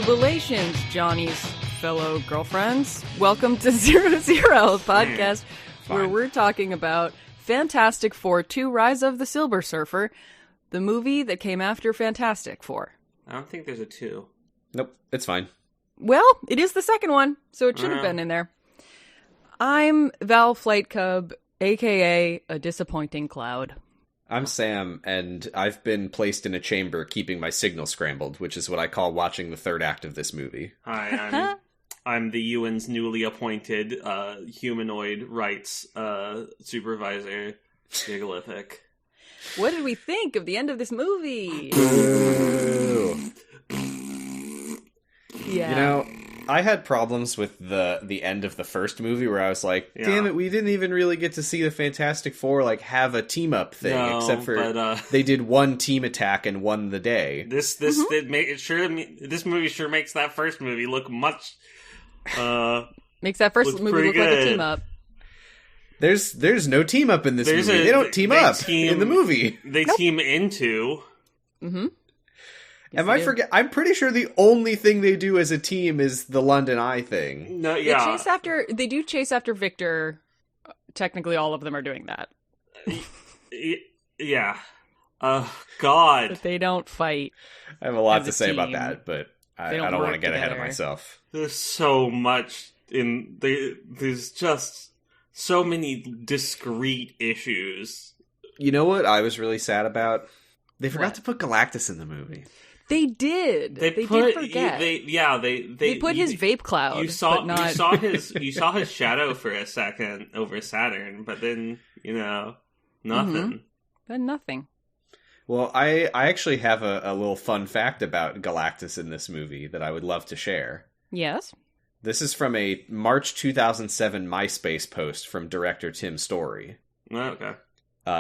Jubilations, Johnny's fellow girlfriends. Welcome to 00, a podcast where we're talking about Fantastic Four 2 Rise of the Silver Surfer, the movie that came after Fantastic Four. I don't think there's a 2. Nope, it's fine. Well, it is the second one, so it should have been in there. I'm Val Flight Cub, a.k.a. a disappointing cloud. I'm Sam, and I've been placed in a chamber keeping my signal scrambled, which is what I call watching the third act of this movie. Hi, I'm the UN's newly appointed humanoid rights supervisor, Gigalithic. What did we think of the end of this movie? Yeah. You know, I had problems with the end of the first movie where I was like, damn it, we didn't even really get to see the Fantastic Four like have a team up thing, except for they did one team attack and won the day. This movie sure makes that first movie look much makes that first movie look like a team up. There's no team up in this movie. They don't team up in the movie. They team into. Mm-hmm. Yes, I'm pretty sure the only thing they do as a team is the London Eye thing. No, yeah. They do chase after Victor. Technically, all of them are doing that. Yeah. God. But they don't fight. I have a lot to say about that, but I don't want to get ahead of myself. There's so much there's just so many discrete issues. You know what I was really sad about? They forgot to put Galactus in the movie. They did. They did forget. They put his vape cloud. You saw his shadow for a second over Saturn, but then nothing. Mm-hmm. Then nothing. Well, I actually have a little fun fact about Galactus in this movie that I would love to share. Yes. This is from a March 2007 MySpace post from director Tim Story. Oh, okay.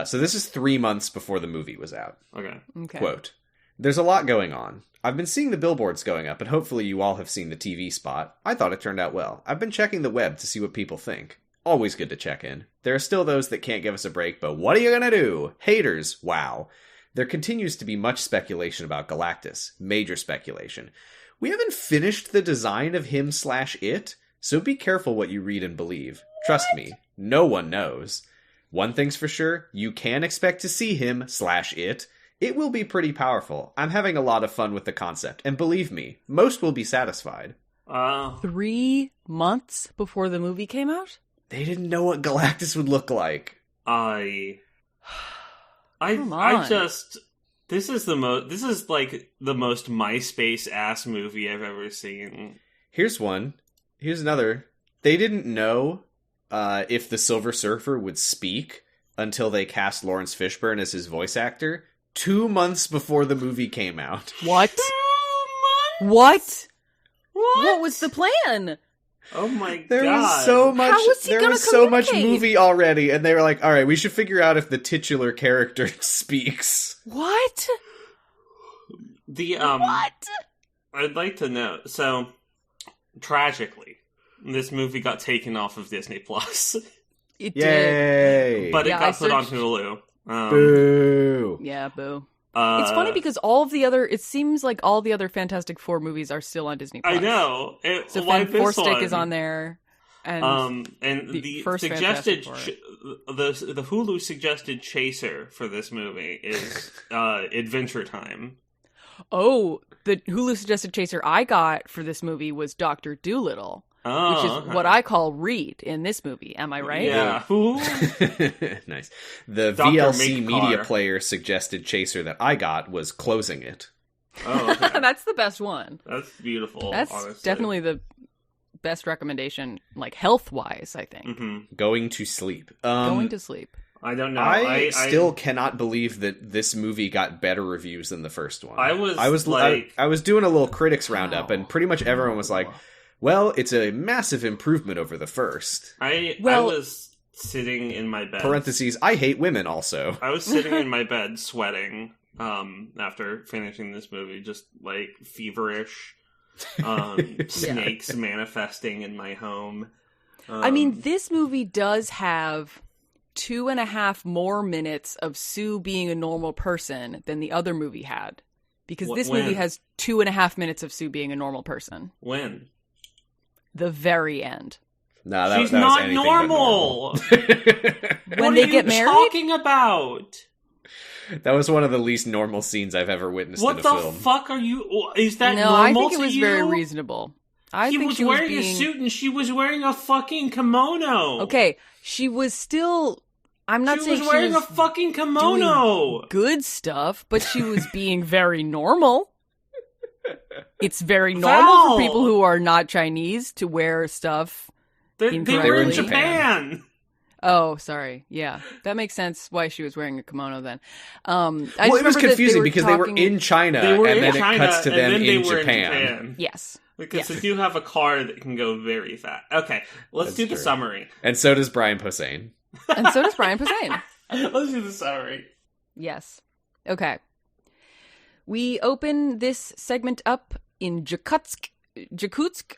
So this is 3 months before the movie was out. Okay. Quote, "There's a lot going on. I've been seeing the billboards going up, and hopefully you all have seen the TV spot. I thought it turned out well. I've been checking the web to see what people think. Always good to check in. There are still those that can't give us a break, but what are you gonna do? Haters, wow. There continues to be much speculation about Galactus. Major speculation. We haven't finished the design of him/it, so be careful what you read and believe. Trust me, no one knows. One thing's for sure, you can expect to see him/it. It will be pretty powerful. I'm having a lot of fun with the concept, and believe me, most will be satisfied." 3 months before the movie came out? They didn't know what Galactus would look like. This is like the most MySpace ass movie I've ever seen. Here's another. They didn't know if the Silver Surfer would speak until they cast Lawrence Fishburne as his voice actor 2 months before the movie came out. What? 2 months? What was the plan? Oh my god. There was so much movie already, and they were like, alright, we should figure out if the titular character speaks. What? What? I'd like to know. So, tragically, this movie got taken off of Disney Plus. It Yay! did. But it got put on Hulu. Boo! Yeah, boo. It's funny because it seems like all the other Fantastic Four movies are still on Disney Plus. I know. Four Stick is on there. And the first suggested the Hulu suggested chaser for this movie is Adventure Time. Oh, the Hulu suggested chaser I got for this movie was Dr. Dolittle. Which is what I call Reed in this movie. Am I right? Yeah. Nice. The Dr. VLC media player suggested chaser that I got was Closing It. Oh, okay. That's the best one. That's beautiful. That's honestly. definitely the best recommendation, like health-wise, I think. Mm-hmm. Going to sleep. Going to sleep. I don't know. I still cannot believe that this movie got better reviews than the first one. I was doing a little critics roundup, and pretty much everyone was like, well, it's a massive improvement over the first. I was sitting in my bed. Parentheses, I hate women also. I was sitting in my bed sweating after finishing this movie, just like feverish. Snakes manifesting in my home. I mean, this movie does have 2.5 more minutes of Sue being a normal person than the other movie had. Because this movie has 2.5 minutes of Sue being a normal person. When? The very end. No, She's that was not anything normal. When they get married? What are you talking about? That was one of the least normal scenes I've ever witnessed in a film. What the fuck are you... Is that no, normal I think it to was you? very reasonable. He was wearing a suit and she was wearing a fucking kimono. Okay, she was still... I'm not saying she was wearing a fucking kimono. Good stuff, but she was being very normal. It's very normal for people who are not Chinese to wear stuff. They were in Japan. Oh, sorry. Yeah, that makes sense why she was wearing a kimono then. It was confusing because they were in China and then it cuts to them in Japan. Yes. Because they do have a car that can go very fast. Okay, let's do the summary. And so does Brian Posehn. And so does Brian Posehn. Let's do the summary. Yes. Okay. We open this segment up in Yakutsk. Yakutsk.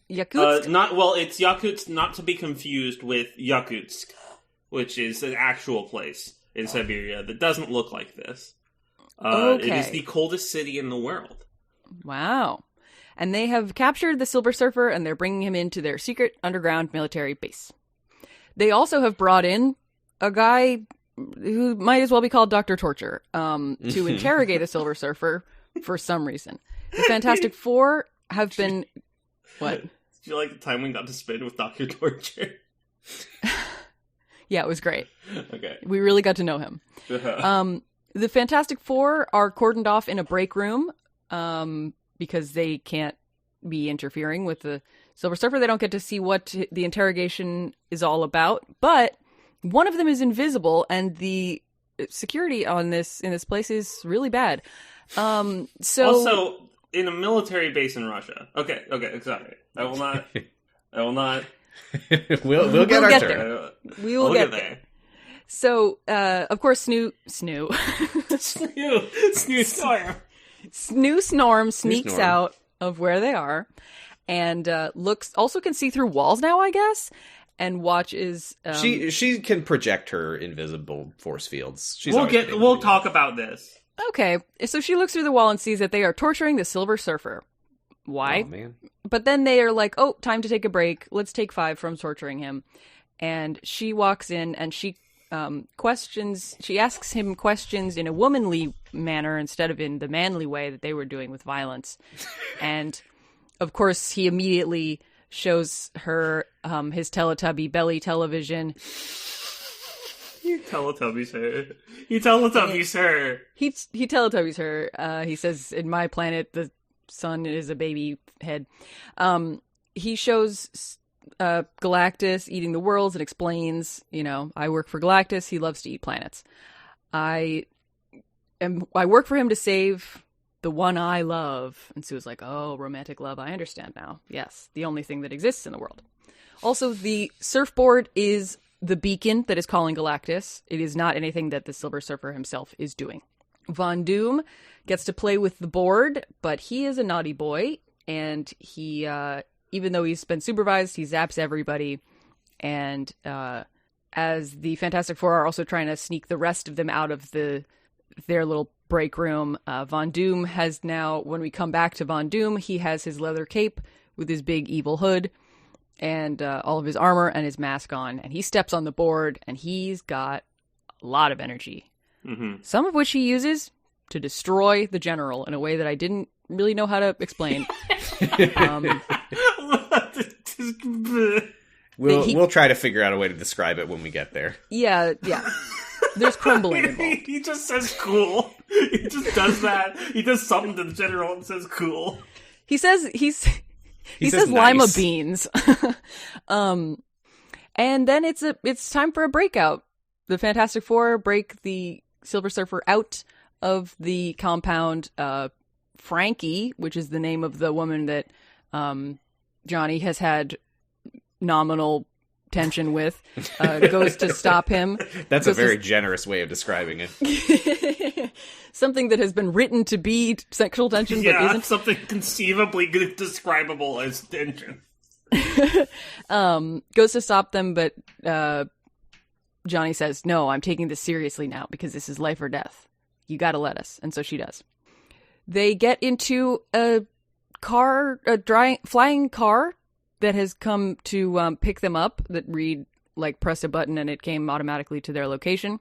It's Yakutsk, not to be confused with Yakutsk, which is an actual place in Siberia that doesn't look like this. It is the coldest city in the world. Wow. And they have captured the Silver Surfer, and they're bringing him into their secret underground military base. They also have brought in a guy who might as well be called Dr. Torture to interrogate a Silver Surfer for some reason. The Fantastic Four have been... What? Do you like the time we got to spend with Dr. Torture? Yeah, it was great. Okay. We really got to know him. The Fantastic Four are cordoned off in a break room because they can't be interfering with the Silver Surfer. They don't get to see what the interrogation is all about, but one of them is invisible, and the security in this place is really bad. Also, in a military base in Russia. Okay, sorry. I will not. We'll get our turn. There. We will get there. So, of course, Snoo Snorm sneaks out of where they are, and can see through walls now, I guess, and watches. She can project her invisible force fields. We'll talk about this. Okay, so she looks through the wall and sees that they are torturing the Silver Surfer. Why? Oh, man. But then they are like, oh, time to take a break. Let's take 5 from torturing him. And she walks in and she asks him questions in a womanly manner instead of in the manly way that they were doing with violence. And, of course, he immediately shows her his Teletubby belly television. He Teletubbies her. He Teletubbies her. He Teletubbies her. He says, in my planet, the sun is a baby head. He shows Galactus eating the worlds and explains, I work for Galactus. He loves to eat planets. I work for him to save the one I love. And Sue's like, oh, romantic love. I understand now. Yes, the only thing that exists in the world. Also, the surfboard is the beacon that is calling Galactus. It is not anything that the Silver Surfer himself is doing. Von Doom gets to play with the board, but he is a naughty boy, and he, even though he's been supervised, he zaps everybody. And as the Fantastic Four are also trying to sneak the rest of them out of their little break room, Von Doom has now, when we come back to Von Doom, he has his leather cape with his big evil hood and all of his armor and his mask on, and he steps on the board, and he's got a lot of energy. Mm-hmm. Some of which he uses to destroy the general in a way that I didn't really know how to explain. We'll try to figure out a way to describe it when we get there. Yeah. There's crumbling involved. He just says cool. He just does that. He does something to the general and says cool. He says nice. lima beans. And then it's time for a breakout. The Fantastic Four break the Silver Surfer out of the compound. Frankie, which is the name of the woman that Johnny has had nominal tension with, goes to stop him. That's a very generous way of describing it. Something that has been written to be sexual tension, but isn't. Something conceivably describable as tension. Goes to stop them, but Johnny says, no, I'm taking this seriously now because this is life or death. You gotta let us. And so she does. They get into a flying car that has come to pick them up that read, like, press a button and it came automatically to their location.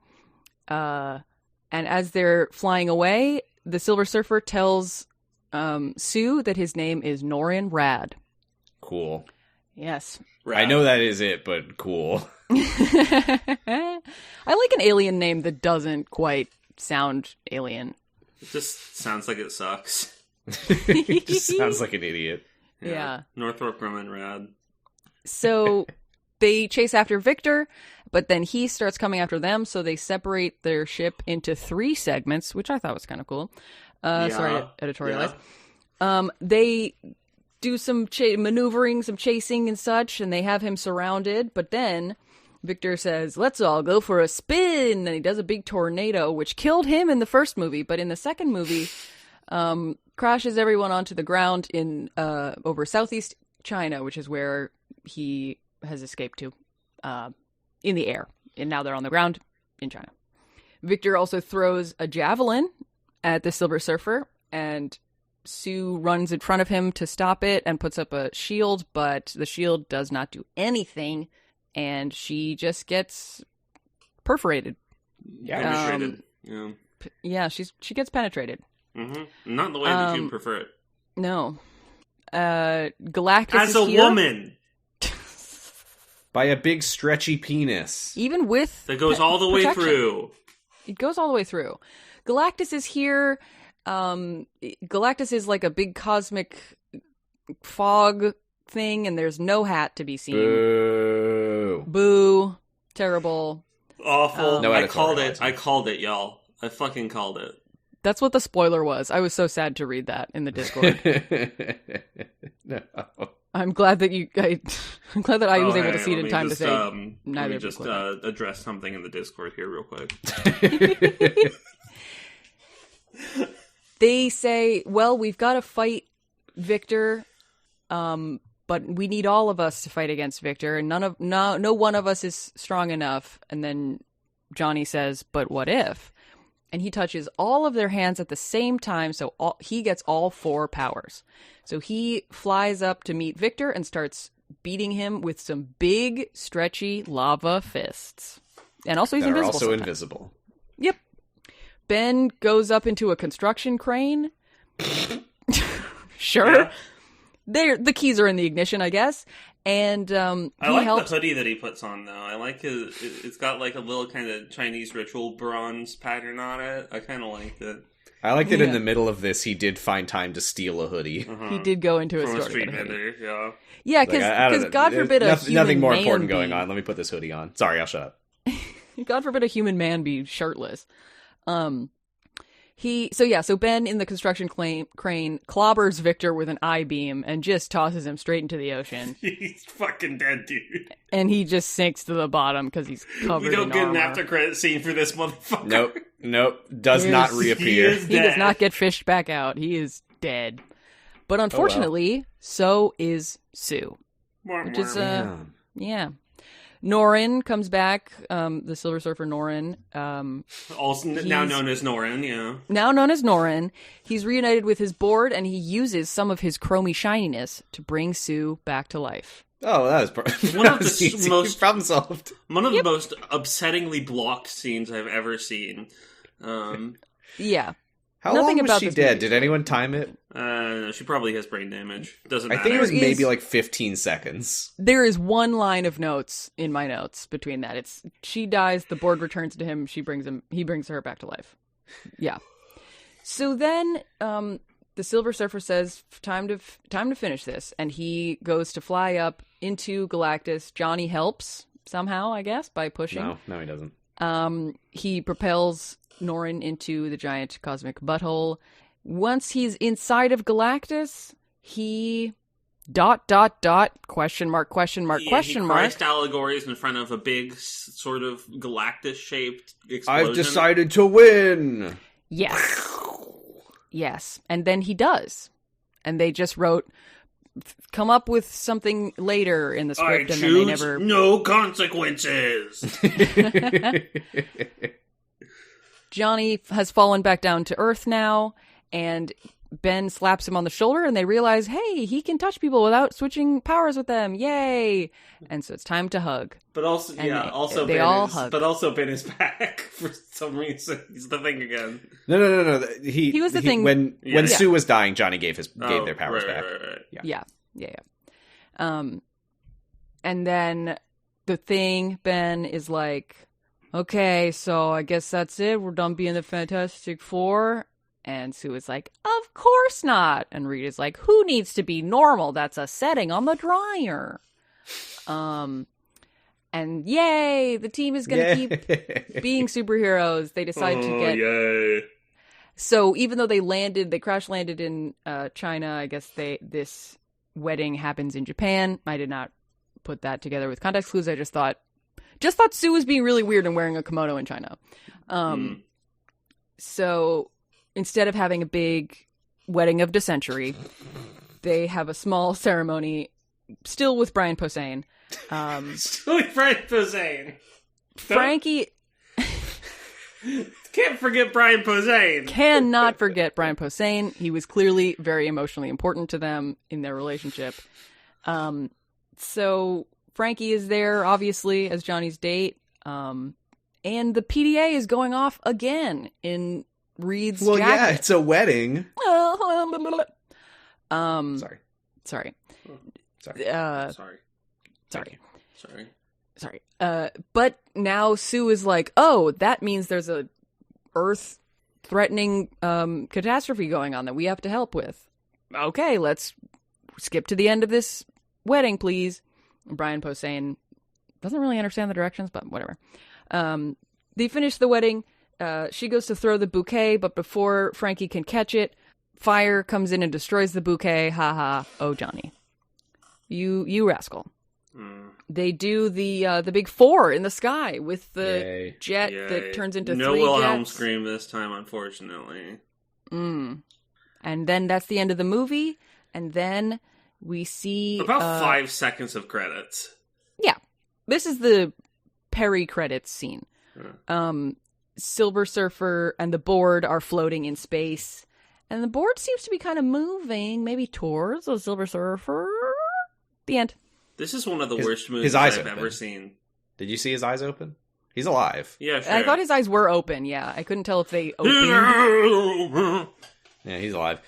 And as they're flying away, the Silver Surfer tells Sue that his name is Norin Rad. Cool. Yes. Rad. I know that is it, but cool. I like an alien name that doesn't quite sound alien. It just sounds like it sucks. It just sounds like an idiot. Yeah. Northrop Grumman Rad. So they chase after Victor, but then he starts coming after them, so they separate their ship into 3 segments, which I thought was kind of cool. Sorry to editorialize. Yeah. They do some maneuvering, some chasing and such, and they have him surrounded, but then Victor says, let's all go for a spin, and he does a big tornado, which killed him in the first movie, but in the second movie, crashes everyone onto the ground in over southeast China, which is where he has escaped to, in the air, and now they're on the ground in China. Victor also throws a javelin at the Silver Surfer, and Sue runs in front of him to stop it and puts up a shield, but the shield does not do anything, and she just gets perforated. Penetrated. Yeah, she gets penetrated. Mm-hmm. Not in the way that you prefer it. No. Galactus as a woman. By a big stretchy penis. Even with that goes all the way through. It goes all the way through. Galactus is here. Galactus is like a big cosmic fog thing, and there's no hat to be seen. Boo. Boo. Terrible. Awful. No, I called it, y'all. I fucking called it. That's what the spoiler was. I was so sad to read that in the Discord. No. I'm glad that I'm glad that I was able to see it in time to say neither. Let me just address something in the Discord here real quick. They say, well, we've got to fight Victor, but we need all of us to fight against Victor, and no one of us is strong enough. And then Johnny says, but what if? And he touches all of their hands at the same time, so he gets all 4 powers. So he flies up to meet Victor and starts beating him with some big, stretchy lava fists. And also he's invisible. Also invisible. Yep. Ben goes up into a construction crane. Sure. Yeah. The keys are in the ignition, I guess. And I like the hoodie that he puts on, though. I like it's got like a little kind of Chinese ritual bronze pattern on it. I kind of like it. I like that in the middle of this, he did find time to steal a hoodie. He did go into from a store street vendor, yeah. Yeah, because God forbid a human nothing more man important going on. Let me put this hoodie on. Sorry, I'll shut up. God forbid a human man be shirtless. So Ben in the construction crane clobbers Victor with an I-beam and just tosses him straight into the ocean. He's fucking dead, dude. And he just sinks to the bottom because he's covered in armor. We don't get an after-credit scene for this motherfucker. Nope. Does not reappear. He does not get fished back out. He is dead. But unfortunately, so is Sue. Which is, yeah. Norin comes back, the Silver Surfer Norin. Also now known as Norin, yeah. Now known as Norin. He's reunited with his board, and he uses some of his chromy shininess to bring Sue back to life. Oh, that was one of the most problem solved. One of the most upsettingly blocked scenes I've ever seen. Yeah. How long was she dead? Did anyone time it? She probably has brain damage. Doesn't matter. I think it was maybe like 15 seconds. There is one line of notes in my notes between that. It's she dies, the board returns to him, he brings her back to life. Yeah. So then the Silver Surfer says time to finish this, and he goes to fly up into Galactus. Johnny helps somehow, I guess, by pushing. No, he doesn't. He propels Norin into the giant cosmic butthole. Once he's inside of Galactus, he ... question mark. He Christ allegories in front of a big sort of Galactus-shaped explosion. I've decided to win! Yes. And then he does. And they just wrote, come up with something later in the script, and then they never... no consequences! Johnny has fallen back down to Earth now, and Ben slaps him on the shoulder, and they realize, hey, he can touch people without switching powers with them. Yay! And so it's time to hug. But also, and they all hug. But also Ben is back for some reason. He's the thing again. No. He was the thing. When Sue was dying, Johnny gave their powers back. Right. Yeah. And then the thing, Ben is like, okay, so I guess that's it. We're done being the Fantastic Four. And Sue is like, of course not. And Reed is like, who needs to be normal? That's a setting on the dryer. And yay, the team is going to keep being superheroes. They decide to get... Yay. So even though they crash landed in China, I guess this wedding happens in Japan. I did not put that together with context clues. I just thought Sue was being really weird and wearing a kimono in China. So instead of having a big wedding of the century, they have a small ceremony, still with Brian Posehn. Still with Brian Posehn. Frankie... Can't forget Brian Posehn. Cannot forget Brian Posehn. He was clearly very emotionally important to them in their relationship. So Frankie is there, obviously, as Johnny's date. And the PDA is going off again in Reed's jacket. Yeah, it's a wedding. Sorry. But now Sue is like, oh, that means there's a Earth-threatening catastrophe going on that we have to help with. Okay, let's skip to the end of this wedding, please. Brian Posehn doesn't really understand the directions, but whatever. They finish the wedding. She goes to throw the bouquet, but before Frankie can catch it, fire comes in and destroys the bouquet. Ha ha. Oh, Johnny. You rascal. They do the big 4 in the sky with the jet that turns into 3 jets. No Wilhelm scream this time, unfortunately. And then that's the end of the movie. And then we see... About 5 seconds of credits. Yeah. This is the peri-credits scene. Silver Surfer and the board are floating in space. And the board seems to be kind of moving, maybe towards the Silver Surfer. The end. This is one of the worst movies I've ever seen. Did you see his eyes open? He's alive. Yeah, sure. I thought his eyes were open, yeah. I couldn't tell if they opened. Yeah, he's alive.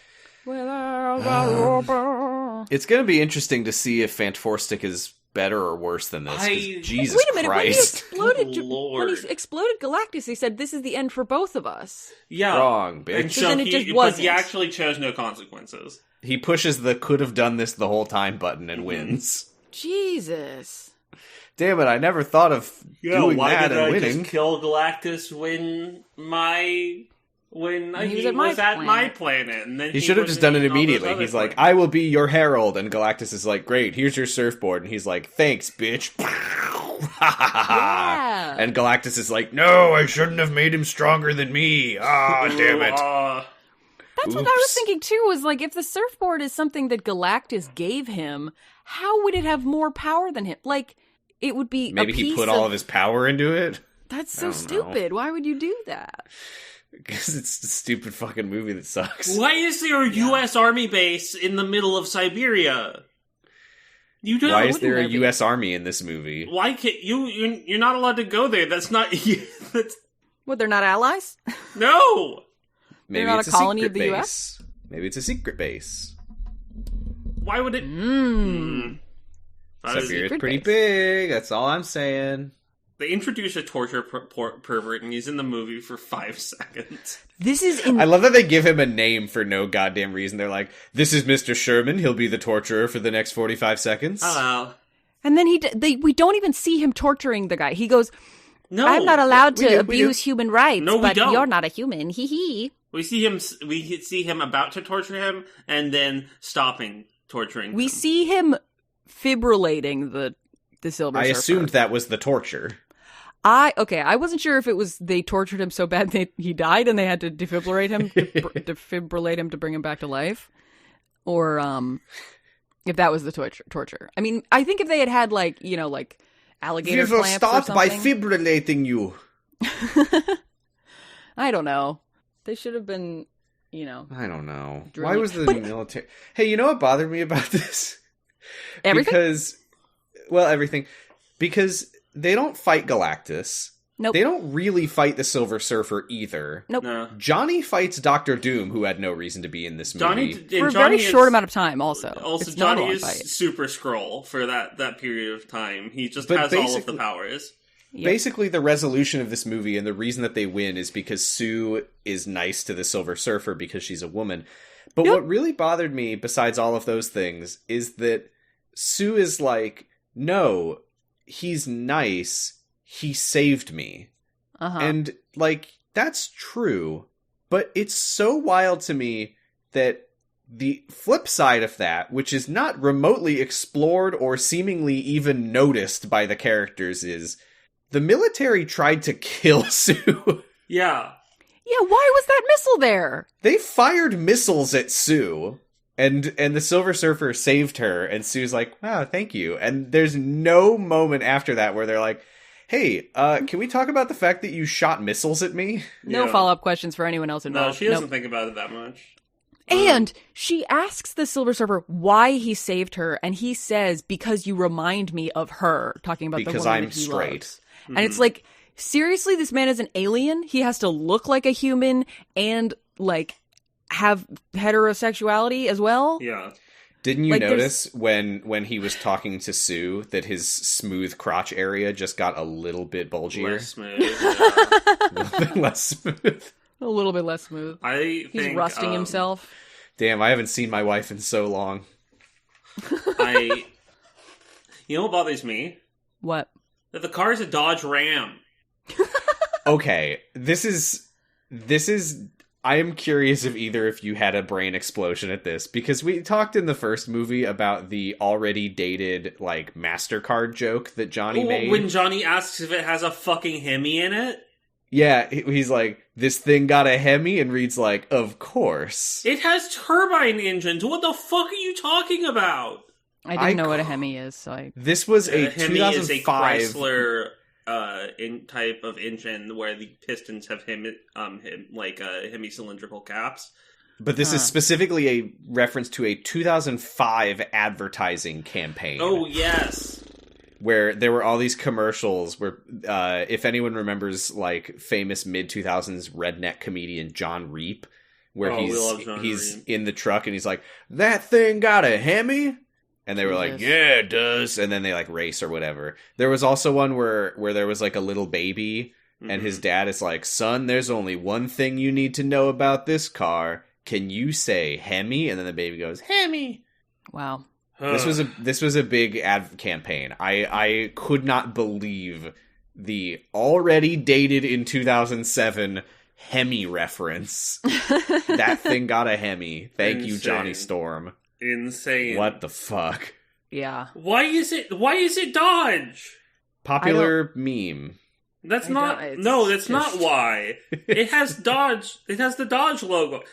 It's going to be interesting to see if Fantastic is better or worse than this. Jesus Wait a minute, Christ. when he exploded Galactus, he said, this is the end for both of us. Yeah. Wrong, bitch. So then it just wasn't. But he actually chose no consequences. He pushes the could have done this the whole time button and wins. Jesus. Damn it, I never thought of doing that and winning. Why did I just kill Galactus when he was at my planet? And then he should have just done it immediately. He's like, I will be your herald. And Galactus is like, great, here's your surfboard. And he's like, thanks, bitch. Yeah. And Galactus is like, no, I shouldn't have made him stronger than me. Ah, damn it. That's what I was thinking, too, was like, if the surfboard is something that Galactus gave him, how would it have more power than him? Like, it would be maybe he put all of his power into it? That's so stupid. Why would you do that? Because it's a stupid fucking movie that sucks. Why is there a U.S. Army base in the middle of Siberia? Why is there a U.S. Army in this movie? Why can't you're not allowed to go there. That's not... What, they're not allies? No! Maybe they're not it's a colony secret of the base. U.S.? Maybe it's a secret base. Why would it... Siberia's pretty big. That's all I'm saying. They introduce a torture pervert, and he's in the movie for 5 seconds. I love that they give him a name for no goddamn reason. They're like, this is Mr. Sherman. He'll be the torturer for the next 45 seconds. Hello. And then we don't even see him torturing the guy. He goes, no, I'm not allowed to abuse human rights, but you're not a human. Hee hee. We see him about to torture him, and then stopping torturing him. We see him fibrillating the Silver Surfer. I assumed that was the torture. I wasn't sure if it was they tortured him so bad that he died and they had to defibrillate him to bring him back to life, or if that was the torture. I mean, I think if they had like alligator clamps or something. Start by fibrillating you. I don't know. They should have been, I don't know. Drilling. Why was the military... Hey, you know what bothered me about this? Everything? Everything. Because they don't fight Galactus. Nope. They don't really fight the Silver Surfer either. Nope. No. Johnny fights Doctor Doom, who had no reason to be in this movie. For a very short amount of time, also. Also, it's not a Johnny long is fight. Super Skrull for that period of time. He just has all of the powers. Yep. Basically, the resolution of this movie and the reason that they win is because Sue is nice to the Silver Surfer because she's a woman. But what really bothered me, besides all of those things, is that Sue is like, no, he's nice. He saved me. Uh-huh. And, that's true. But it's so wild to me that the flip side of that, which is not remotely explored or seemingly even noticed by the characters, is the military tried to kill Sue. Yeah. Yeah, why was that missile there? They fired missiles at Sue, and the Silver Surfer saved her, and Sue's like, wow, thank you. And there's no moment after that where they're like, hey, can we talk about the fact that you shot missiles at me? No follow-up questions for anyone else involved. No, she doesn't think about it that much. And she asks the Silver Surfer why he saved her, and he says, because you remind me of her, talking about because the woman I'm that he straight. loves. And it's like, seriously, this man is an alien? He has to look like a human and, have heterosexuality as well? Yeah. Didn't you notice when he was talking to Sue that his smooth crotch area just got a little bit bulgier? Less smooth. Yeah. A little bit less smooth. A little bit less smooth. He's rusting himself. Damn, I haven't seen my wife in so long. You know what bothers me? What? That the car is a Dodge Ram. Okay, this is... I am curious if either of you had a brain explosion at this, because we talked in the first movie about the already dated, MasterCard joke that Johnny made. When Johnny asks if it has a fucking Hemi in it? Yeah, he's like, this thing got a Hemi? And Reed's like, of course. It has turbine engines. What the fuck are you talking about? I didn't know what a Hemi is, so This was a Hemi 2005... is a Chrysler type of engine where the pistons have Hemi cylindrical caps. But this is specifically a reference to a 2005 advertising campaign. Oh, yes. Where there were all these commercials where, if anyone remembers, famous mid-2000s redneck comedian John Reap, where he's in the truck and he's like, that thing got a Hemi? And they were like, yeah, it does. And then they race or whatever. There was also one where there was a little baby and his dad is like, son, there's only one thing you need to know about this car. Can you say Hemi? And then the baby goes, Hemi. Wow. This was a big ad campaign. I could not believe the already dated in 2007 Hemi reference. That thing got a Hemi. Thank you, Johnny Storm. Insane. What the fuck? Yeah. Why is it Dodge? Popular meme. That's not why. It has Dodge. It has the Dodge logo.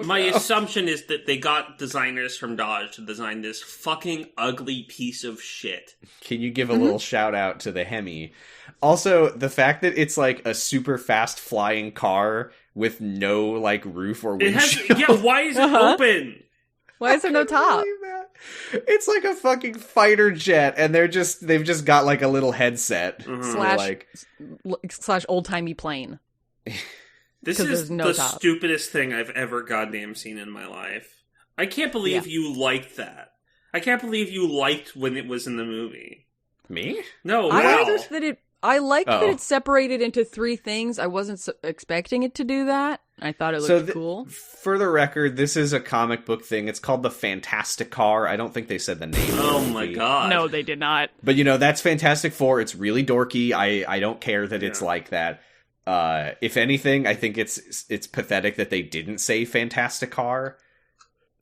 My assumption is that they got designers from Dodge to design this fucking ugly piece of shit. Can you give a little shout out to the Hemi? Also, the fact that it's a super fast flying car with no roof or windshield. Why is it open? Why is there no top? It's like a fucking fighter jet, and they've just got a little headset slash old timey plane. This is the stupidest thing I've ever goddamn seen in my life. I can't believe you liked that. I can't believe you liked when it was in the movie. Me? No, I liked that it separated into three things. I wasn't expecting it to do that. I thought it looked cool. For the record, this is a comic book thing. It's called the Fantastic Car. I don't think they said the name. Oh my god. No, they did not. But that's Fantastic Four. It's really dorky. I don't care that it's like that. If anything, I think it's pathetic that they didn't say Fantastic Car.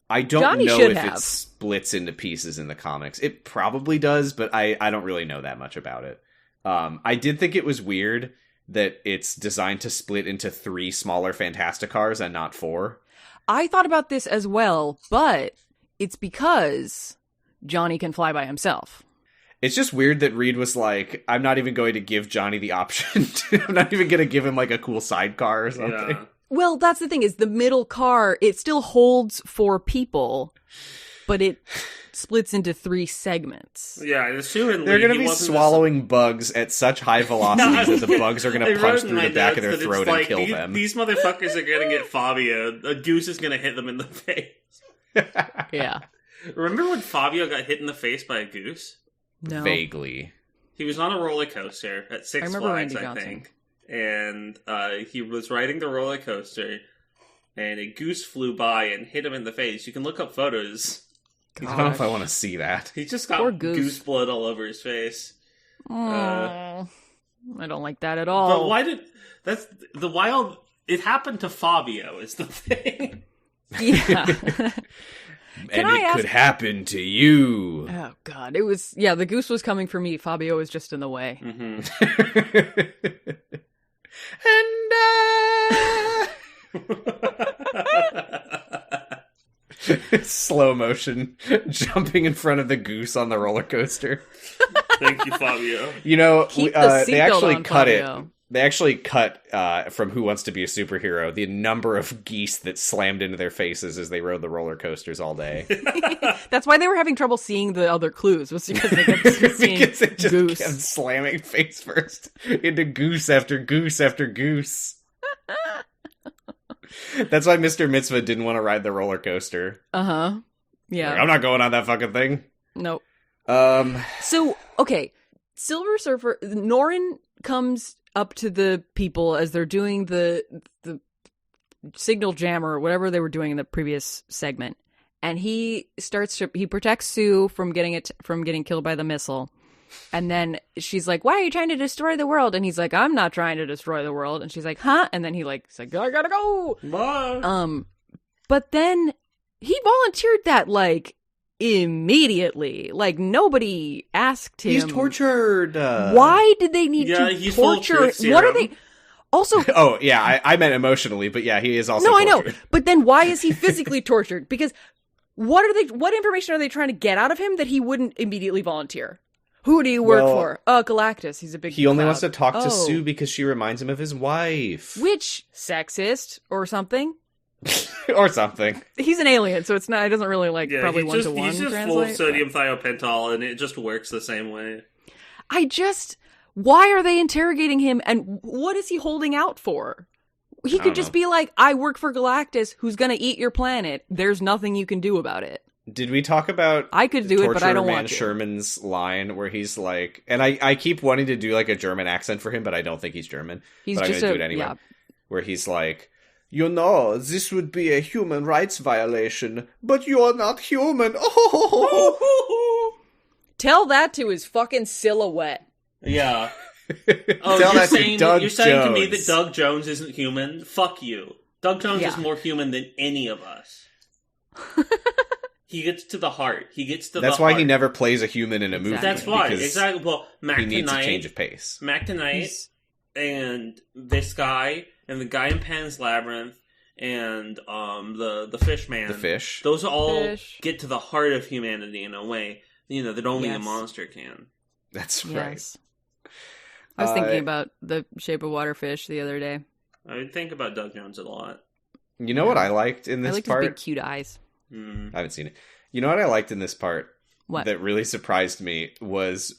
I don't know if it splits into pieces in the comics. It probably does, but I don't really know that much about it. I did think it was weird that it's designed to split into 3 smaller Fantastic Cars and not 4. I thought about this as well, but it's because Johnny can fly by himself. It's just weird that Reed was like, I'm not even going to give Johnny the option. I'm not even going to give him like a cool sidecar or something. Yeah. Well, that's the thing is the middle car, it still holds 4 people, but it splits into 3 segments. Yeah, assuming they're going to be swallowing bugs at such high velocities that the bugs are going to punch through the back of their throat and kill them. These motherfuckers are going to get Fabio. A goose is going to hit them in the face. Yeah. Remember when Fabio got hit in the face by a goose? No. Vaguely. He was on a roller coaster at Six Flags, I think. And he was riding the roller coaster, and a goose flew by and hit him in the face. You can look up photos. Gosh. I don't know if I want to see that. He just got goose blood all over his face. I don't like that at all. But why did... That's the wild... It happened to Fabio, is the thing. Yeah. And it could happen to you. Oh, God. It was... Yeah, the goose was coming for me. Fabio was just in the way. Mm-hmm. And slow motion jumping in front of the goose on the roller coaster. Thank you, Fabio. You know, they actually cut Fabio. it. They actually cut from Who Wants to Be a Superhero the number of geese that slammed into their faces as they rode the roller coasters all day. That's why they were having trouble seeing the other clues, was because they kept seeing because they just goose. kept slamming face first into goose after goose after goose. That's why Mr. Mitzvah didn't want to ride the roller coaster. Uh-huh. Yeah. Like, I'm not going on that fucking thing. Nope. So, okay. Silver Surfer, Norrin comes up to the people as they're doing the signal jammer or whatever they were doing in the previous segment. And he protects Sue from getting killed by the missile. And then she's like, why are you trying to destroy the world? And he's like, I'm not trying to destroy the world. And she's like, huh? And then he's like, I gotta go. Bye. But then he volunteered that, like, immediately. Like, nobody asked him. He's tortured. Why did they need to torture? What are they? Also, oh yeah, I meant emotionally, but yeah, he is also. No, tortured. I know. But then why is he physically tortured? Because what information are they trying to get out of him that he wouldn't immediately volunteer? Who do you work for? Galactus. He's a big. He only wants to talk to Sue because she reminds him of his wife. Which sexist or something? Or something. He's an alien, so it's not. It doesn't really probably 1-to-1 He's just full of sodium thiopental, and it just works the same way. Why are they interrogating him, and what is he holding out for? He could just be like, I work for Galactus, who's gonna eat your planet. There's nothing you can do about it. Did we talk about I could do it, but I don't want to. Sherman's line where he's like, and I keep wanting to do like a German accent for him, but I don't think he's German. He's but just I'm gonna do it anyway. Yeah. Where he's like, you know, this would be a human rights violation, but you're not human. Oh. Tell that to his fucking silhouette. Yeah. Oh, you're saying to me that Doug Jones isn't human? Fuck you. Doug Jones is more human than any of us. He gets to the heart. That's why he never plays a human in a movie. That's why. Exactly. Well, he needs a change of pace. Mac Tonight and this guy and the guy in Pan's Labyrinth and the fish man. The fish. Those all get to the heart of humanity in a way, that only a monster can. That's right. I was thinking about The Shape of Water fish the other day. I think about Doug Jones a lot. You know what I liked in this part? His big cute eyes. I haven't seen it. You know what I liked in this part? What? That really surprised me was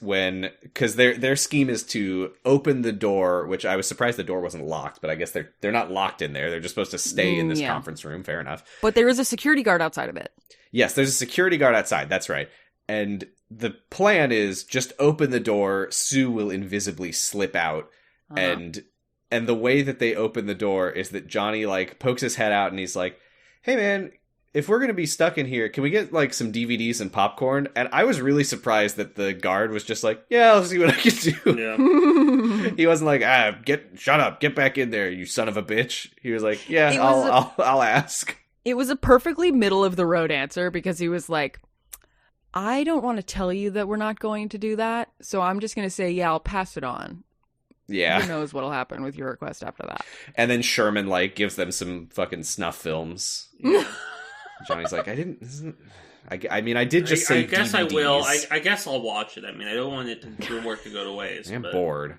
because their scheme is to open the door, which I was surprised the door wasn't locked, but I guess they're not locked in there. They're just supposed to stay in this conference room. Fair enough. But there is a security guard outside of it. Yes, there's a security guard outside. That's right. And the plan is just open the door. Sue will invisibly slip out, and the way that they open the door is that Johnny pokes his head out and he's like, "Hey man, if we're going to be stuck in here, can we get some DVDs and popcorn?" And I was really surprised that the guard was just like, "Yeah, I'll see what I can do." Yeah. He wasn't like, shut up, get back in there, you son of a bitch. He was like, "Yeah, I'll ask." It was a perfectly middle of the road answer because he was like, I don't want to tell you that we're not going to do that, so I'm just going to say, yeah, I'll pass it on. Yeah. Who knows what'll happen with your request after that. And then Sherman gives them some fucking snuff films. Johnny's like, I mean, I did just say I guess DVDs. I will. I guess I'll watch it. I mean, I don't want it to work to go to waste. I'm bored.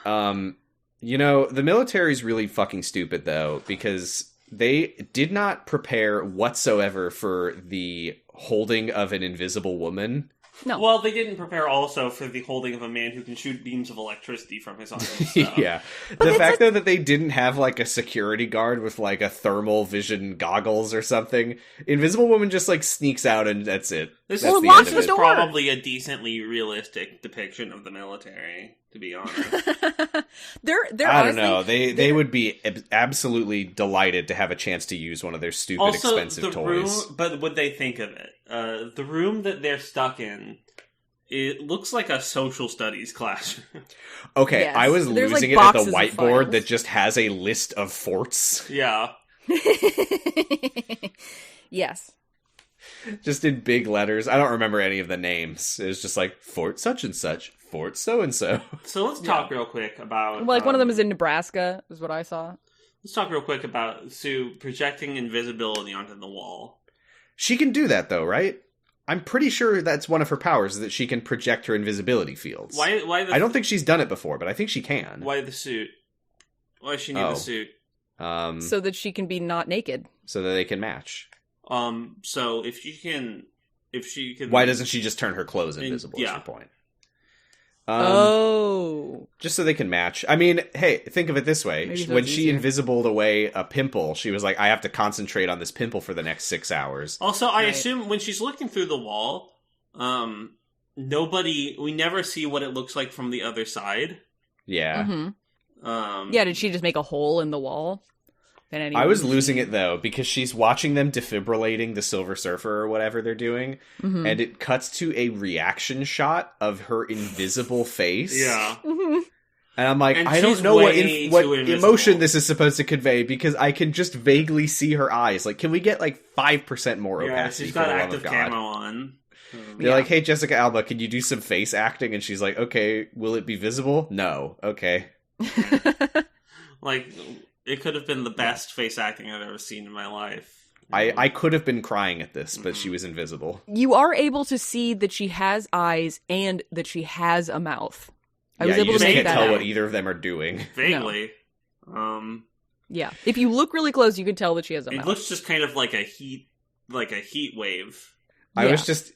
The military's really fucking stupid, though, because they did not prepare whatsoever for the holding of an invisible woman. No. Well, they didn't prepare also for the holding of a man who can shoot beams of electricity from his arms. So. Yeah. The fact, though, that they didn't have, like, a security guard with, like, a thermal vision goggles or something. Invisible Woman just, like, sneaks out and that's it. This that's is probably a decently realistic depiction of the military, to be honest. I don't know. They would be absolutely delighted to have a chance to use one of their stupid, expensive toys. But would they think of it? The room that they're stuck in, it looks like a social studies classroom. Okay, yes. I was There's, losing like, it at the boxes of whiteboard files. that just has a list of forts. Yeah. Yes. Just in big letters. I don't remember any of the names. It was just like, Fort such and such, Fort so-and-so. So let's talk real quick about... Like, one of them is in Nebraska, is what I saw. Let's talk real quick about Sue projecting invisibility onto the wall. She can do that, though, right? I'm pretty sure that's one of her powers, is that she can project her invisibility fields. Why I don't think she's done it before, but I think she can. Why the suit? Why does she need the suit? So that she can be not naked. So that they can match. So if she can... Why doesn't she just turn her clothes invisible, is your point? Just so they can match. I mean, hey, think of it this way. When she invisibled away a pimple, she was like, I have to concentrate on this pimple for the next 6 hours. Also, I assume when she's looking through the wall, we never see what it looks like from the other side. Yeah. Mm-hmm. Did she just make a hole in the wall? I was losing it, though, because she's watching them defibrillating the Silver Surfer or whatever they're doing, and it cuts to a reaction shot of her invisible face. Yeah. Mm-hmm. And I'm like, I don't know what emotion this is supposed to convey, because I can just vaguely see her eyes. Like, can we get, like, 5% more opacity? She's got active camo on. They're like, hey, Jessica Alba, can you do some face acting? And she's like, okay, will it be visible? No. Okay. Like... It could have been the best face acting I've ever seen in my life. I could have been crying at this, but she was invisible. You are able to see that she has eyes and that she has a mouth. I was able to make that out. You can't tell what either of them are doing. Vaguely. No. Yeah. If you look really close, you can tell that she has a mouth. It looks just kind of like a heat wave. I was just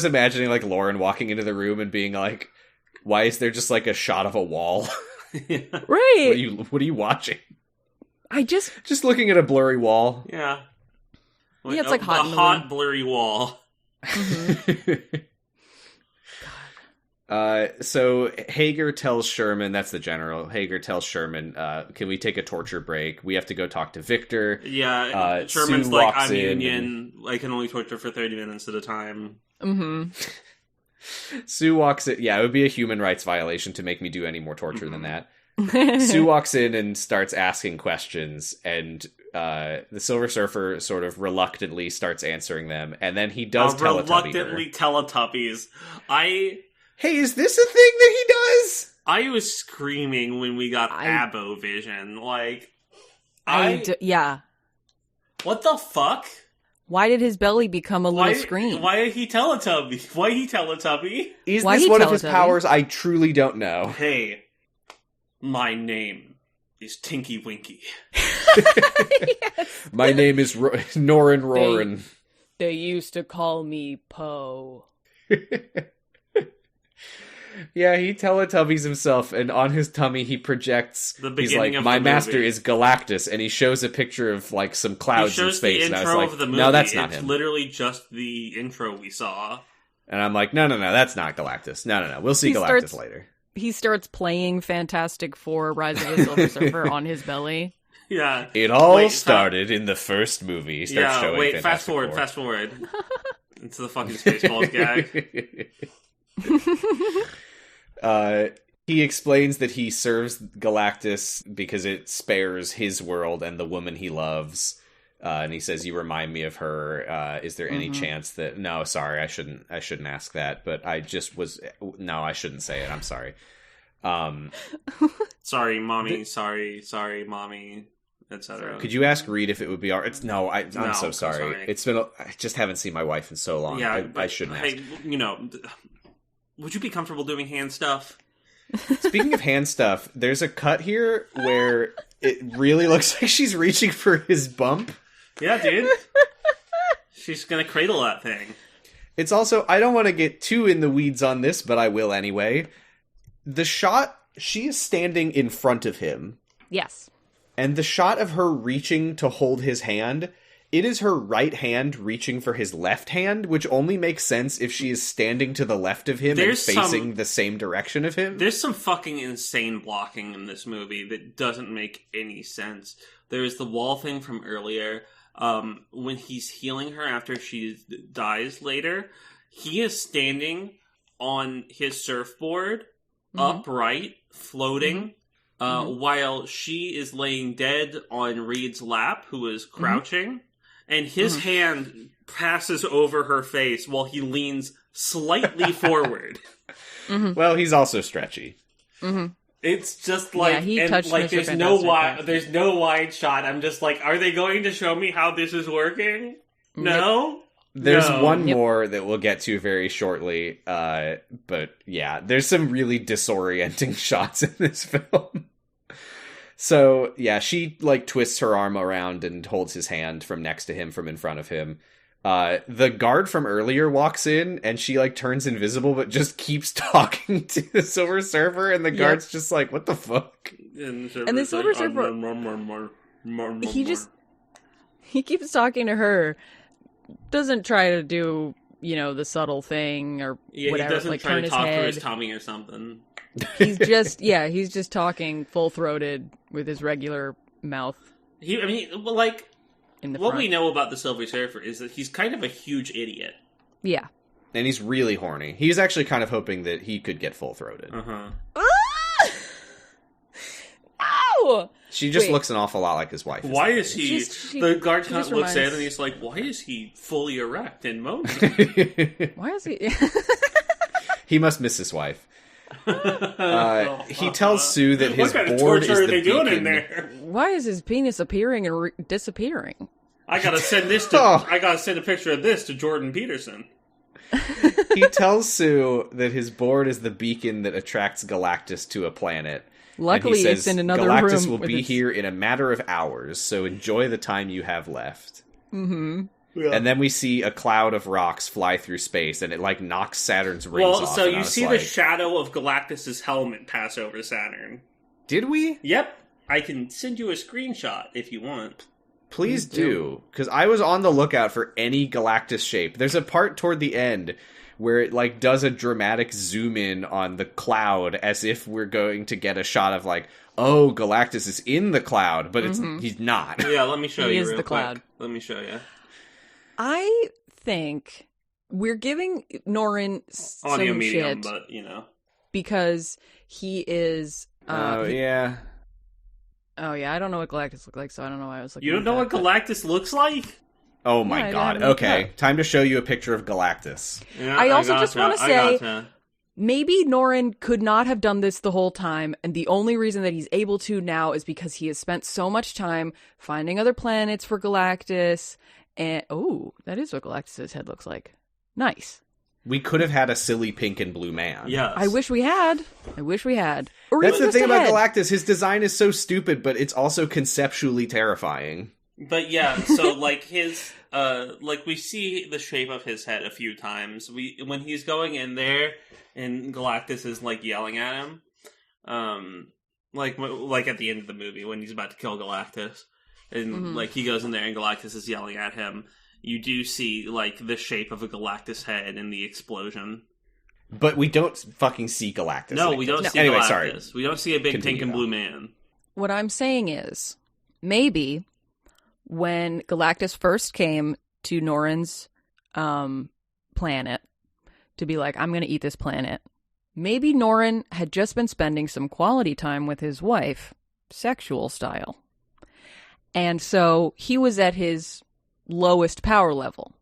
imagining, like, Lauren walking into the room and being like, why is there just, like, a shot of a wall? Yeah. Right. What are you watching? I just looking at a blurry wall. Yeah. Yeah, it's like hot. A hot blurry wall. Mm-hmm. So Hager tells Sherman, that's the general. Hager tells Sherman, "Can we take a torture break? We have to go talk to Victor." Yeah. Sherman's Sue like, "I'm union. I can only torture for 30 minutes at a time." Mm-hmm. Sue walks in. Yeah, it would be a human rights violation to make me do any more torture than that. Sue walks in and starts asking questions, and the Silver Surfer sort of reluctantly starts answering them, and then he does reluctantly Teletubbies. Hey, is this a thing that he does? I was screaming when we got Abo Vision. Like, yeah. What the fuck? Why did his belly become a little screen? Why did he Teletubby? Why he Teletubby? Is this one of his powers? I truly don't know. Hey, my name is Tinky Winky. Yes. My name is Norin Rorin. They used to call me Poe. Yeah, he Teletubbies himself, and on his tummy he projects. He's like, my master is Galactus, and he shows a picture of like some clouds in space. The intro and I was like, of the movie. No, that's not him. It's literally just the intro we saw. And I'm like, no, that's not Galactus. No, we'll see Galactus later. He starts playing Fantastic Four: Rise of the Silver Surfer on his belly. Yeah, it all started in the first movie. Fast forward into the fucking Spaceballs gag. He explains that he serves Galactus because it spares his world and the woman he loves. And he says, "You remind me of her. Is there any chance that?" No, sorry, I shouldn't ask that. But I just was. No, I shouldn't say it. I'm sorry. Sorry, mommy. Sorry, mommy. etc. Could you ask Reed if it would be all right? No, I'm No, so sorry. It's been. I just haven't seen my wife in so long. Yeah, I shouldn't ask. Hey, would you be comfortable doing hand stuff? Speaking of hand stuff, there's a cut here where it really looks like she's reaching for his bump. Yeah, dude. She's gonna cradle that thing. It's also, I don't want to get too in the weeds on this, but I will anyway. The shot, she is standing in front of him. Yes. And the shot of her reaching to hold his hand, it is her right hand reaching for his left hand, which only makes sense if she is standing to the left of him and facing the same direction of him. There's some fucking insane blocking in this movie that doesn't make any sense. There's the wall thing from earlier. When he's healing her after she dies later, he is standing on his surfboard, upright, floating, while she is laying dead on Reed's lap, who is crouching, and his hand passes over her face while he leans slightly forward. Well, he's also stretchy. It's just like, he and touched like Mr. there's no wide shot. I'm just like, are they going to show me how this is working? No? There's one more that we'll get to very shortly, but yeah, there's some really disorienting shots in this film. So, yeah, she, like, twists her arm around and holds his hand from next to him, from in front of him. The guard from earlier walks in, and she, like, turns invisible, but just keeps talking to the Silver Surfer, and the guard's just like, what the fuck? And the Silver Surfer, he keeps talking to her, doesn't try to do, the subtle thing, or whatever, he doesn't like, try turn to his talk head. to his tummy or something. He's just talking full-throated with his regular mouth. In the what front. we know about the Silver Surfer is that he's kind of a huge idiot. Yeah. And he's really horny. He's actually kind of hoping that he could get full-throated. Ow! She just looks an awful lot like his wife. Why is he... the guard kind of looks reminds... in and he's like, why is he fully erect in motion? Why is he... He must miss his wife. He tells Sue that his what kind board of torture is are the they doing beacon. in there? Why is his penis appearing and disappearing? I gotta send this to... I gotta send a picture of this to Jordan Peterson. He tells Sue that his board is the beacon that attracts Galactus to a planet. Luckily, he says, it's in another Galactus room. will be here in a matter of hours, so enjoy the time you have left. Mm-hmm. Yeah. And then we see a cloud of rocks fly through space, and it, like, knocks Saturn's rings off. Well, so you see like, the shadow of Galactus' helmet pass over Saturn. Did we? Yep. I can send you a screenshot if you want. Please do, because I was on the lookout for any Galactus shape. There's a part toward the end where it, like, does a dramatic zoom in on the cloud as if we're going to get a shot of, like, oh, Galactus is in the cloud, but he's not. Yeah, let me show you He is real the quick. cloud. Let me show you. I think we're giving Norrin some Audio medium, shit but, because he is... Oh, yeah. Oh, yeah, I don't know what Galactus looks like, so I don't know why I was looking You don't know what Galactus looks like? Oh my I god. haven't looked Okay, up. time to show you a picture of Galactus. Yeah, I also just gotcha, want to say, gotcha. maybe Norrin could not have done this the whole time, and the only reason that he's able to now is because he has spent so much time finding other planets for Galactus, and... Oh, that is what Galactus' head looks like. Nice. We could have had a silly pink and blue man. Yes. I wish we had. Or That's even the just thing a about head. Galactus. His design is so stupid, but it's also conceptually terrifying. But yeah, so like his like we see the shape of his head a few times. When he's going in there and Galactus is like yelling at him, like at the end of the movie when he's about to kill Galactus, and like he goes in there and Galactus is yelling at him. You do see like the shape of a Galactus head in the explosion. But we don't fucking see Galactus. No, we don't see anyway, Galactus. Sorry. We don't see a big Continue pink and now. blue man. What I'm saying is, maybe when Galactus first came to Norrin's planet to be like, I'm going to eat this planet, maybe Norrin had just been spending some quality time with his wife, sexual style. And so he was at his lowest power level.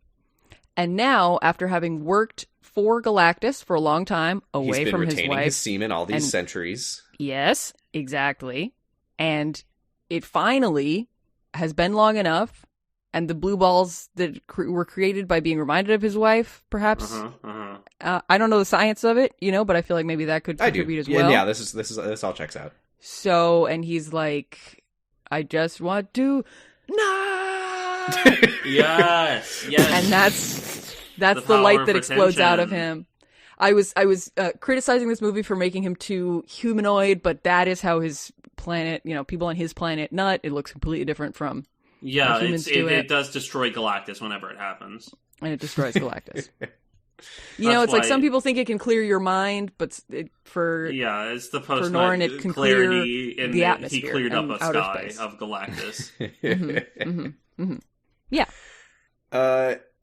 And now, after having worked for Galactus for a long time, away from his retaining wife... his semen all these and- centuries. Yes, exactly. And it finally has been long enough, and the blue balls that were created by being reminded of his wife, perhaps. I don't know the science of it, but I feel like maybe that could contribute as well. Yeah, this all checks out. So, and he's like, I just want to yes. And that's the light that explodes out of him. I was criticizing this movie for making him too humanoid, but that is how his planet, people on his planet nut. It looks completely different from how humans do it. It does destroy Galactus whenever it happens. And it destroys Galactus. It's like some people think it can clear your mind, but it's the post Norrin, it can clarity clear the atmosphere. He cleared up a sky space. of Galactus. Yeah.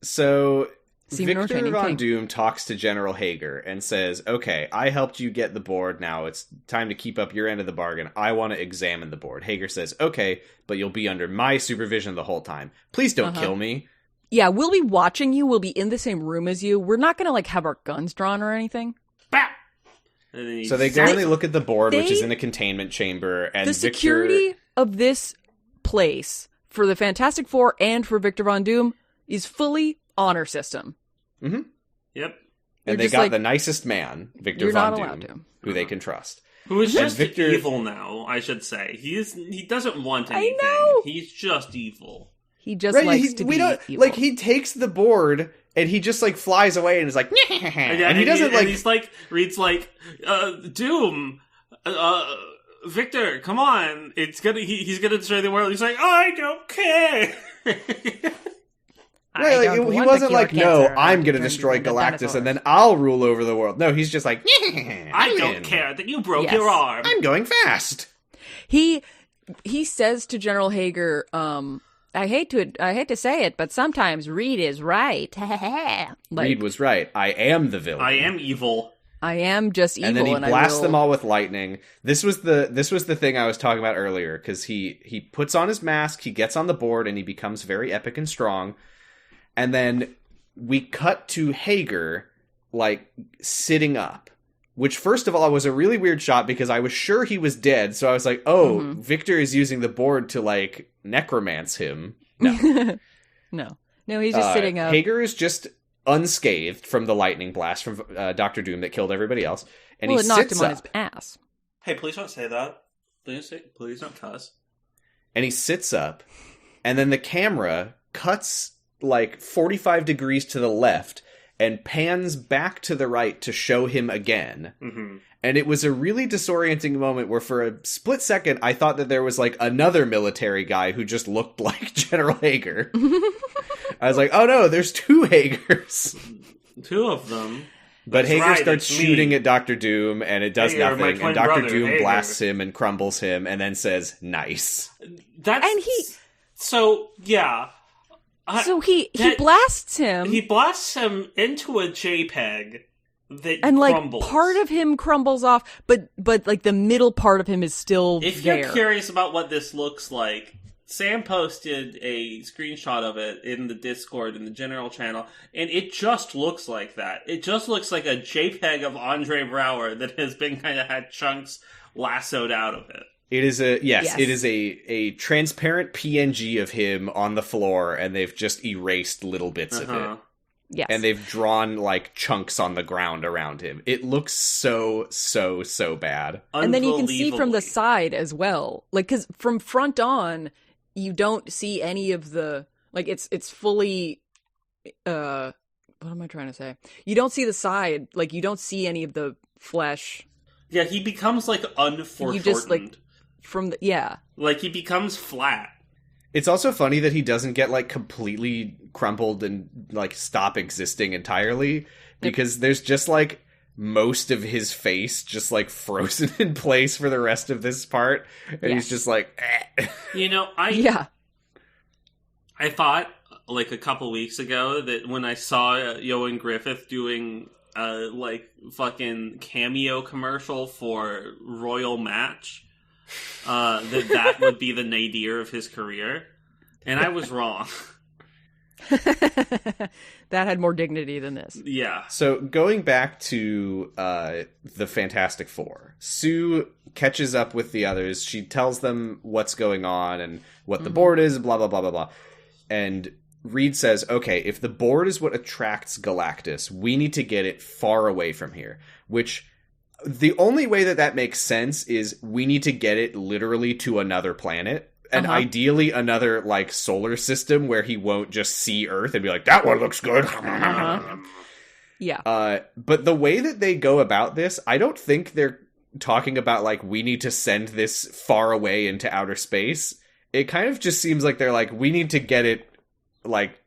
So Stephen Victor Von Doom talks to General Hager and says, "Okay, I helped you get the board. Now it's time to keep up your end of the bargain. I want to examine the board." Hager says, "Okay, but you'll be under my supervision the whole time. Please don't kill me." Yeah, we'll be watching you. We'll be in the same room as you. We're not going to have our guns drawn or anything. So they go and they look at the board, which is in a containment chamber. And the security of this place for the Fantastic Four and for Victor Von Doom is fully honor system. Mm-hmm. Yep. And they got the nicest man, Victor Von Doom, who they can trust. Who is just evil now, I should say. He doesn't want anything. I know. He's just evil. He just likes to be evil. Like, he takes the board and he just, like, flies away and is like, and he doesn't, and he's like, reads like, Doom, Victor, come on. He's gonna destroy the world. He's like, I don't care. Right, like, he wasn't like, no, I'm going to destroy Galactus and then I'll rule over the world. No, he's just like, I don't care that you broke your arm. I'm going fast. He says to General Hager, I hate to say it, but sometimes Reed is right. Reed was right. I am the villain. I am evil. I am just evil. And then he blasts them all with lightning. This was the thing I was talking about earlier, because he puts on his mask, he gets on the board, and he becomes very epic and strong. And then we cut to Hager, like, sitting up. Which, first of all, was a really weird shot because I was sure he was dead. So I was like, Victor is using the board to, like, necromance him. No. No, he's just sitting up. Hager is just unscathed from the lightning blast from Dr. Doom that killed everybody else. And he knocked sits him up. on his ass. Hey, please don't say that. Please don't cuss. And he sits up, and then the camera cuts, like, 45 degrees to the left and pans back to the right to show him again. Mm-hmm. And it was a really disorienting moment where for a split second I thought that there was, like, another military guy who just looked like General Hager. I was like, oh no, there's two Hagers. Two of them. But Hager starts shooting at Dr. Doom, and it does nothing, and Dr. Doom blasts him and crumbles him, and then says, nice. So, yeah. So he blasts him. He blasts him into a JPEG that and, like, crumbles. Part of him crumbles off, but like the middle part of him is still If there. you're curious about what this looks like, Sam posted a screenshot of it in the Discord, in the general channel, and it just looks like that. It just looks like a JPEG of Andre Braugher that has been kind of had chunks lassoed out of it. It is it is a transparent PNG of him on the floor, and they've just erased little bits of it. Yes. And they've drawn, like, chunks on the ground around him. It looks so bad. And then you can see from the side as well. Like, because from front on, you don't see any of the, like, it's fully, what am I trying to say? You don't see the side, like, you don't see any of the flesh. Yeah, he becomes, like, unforeshortened. You just, like, like, he becomes flat. It's also funny that he doesn't get, like, completely crumpled and, like, stop existing entirely, because there's just, like, most of his face just, like, frozen in place for the rest of this part, and he's just like, eh. You know, I thought, like, a couple weeks ago that when I saw Ioan Gruffudd doing, like, fucking cameo commercial for Royal Match, that would be the nadir of his career, and I was wrong. That had more dignity than this. Yeah. So going back to the Fantastic Four, Sue catches up with the others. She tells them what's going on and what the board is, blah, blah, blah, blah, blah. And Reed says, okay, if the board is what attracts Galactus, we need to get it far away from here. Which, the only way that makes sense is we need to get it literally to another planet. And ideally another, like, solar system where he won't just see Earth and be like, that one looks good. Yeah. But the way that they go about this, I don't think they're talking about, like, we need to send this far away into outer space. It kind of just seems like they're like, we need to get it, like,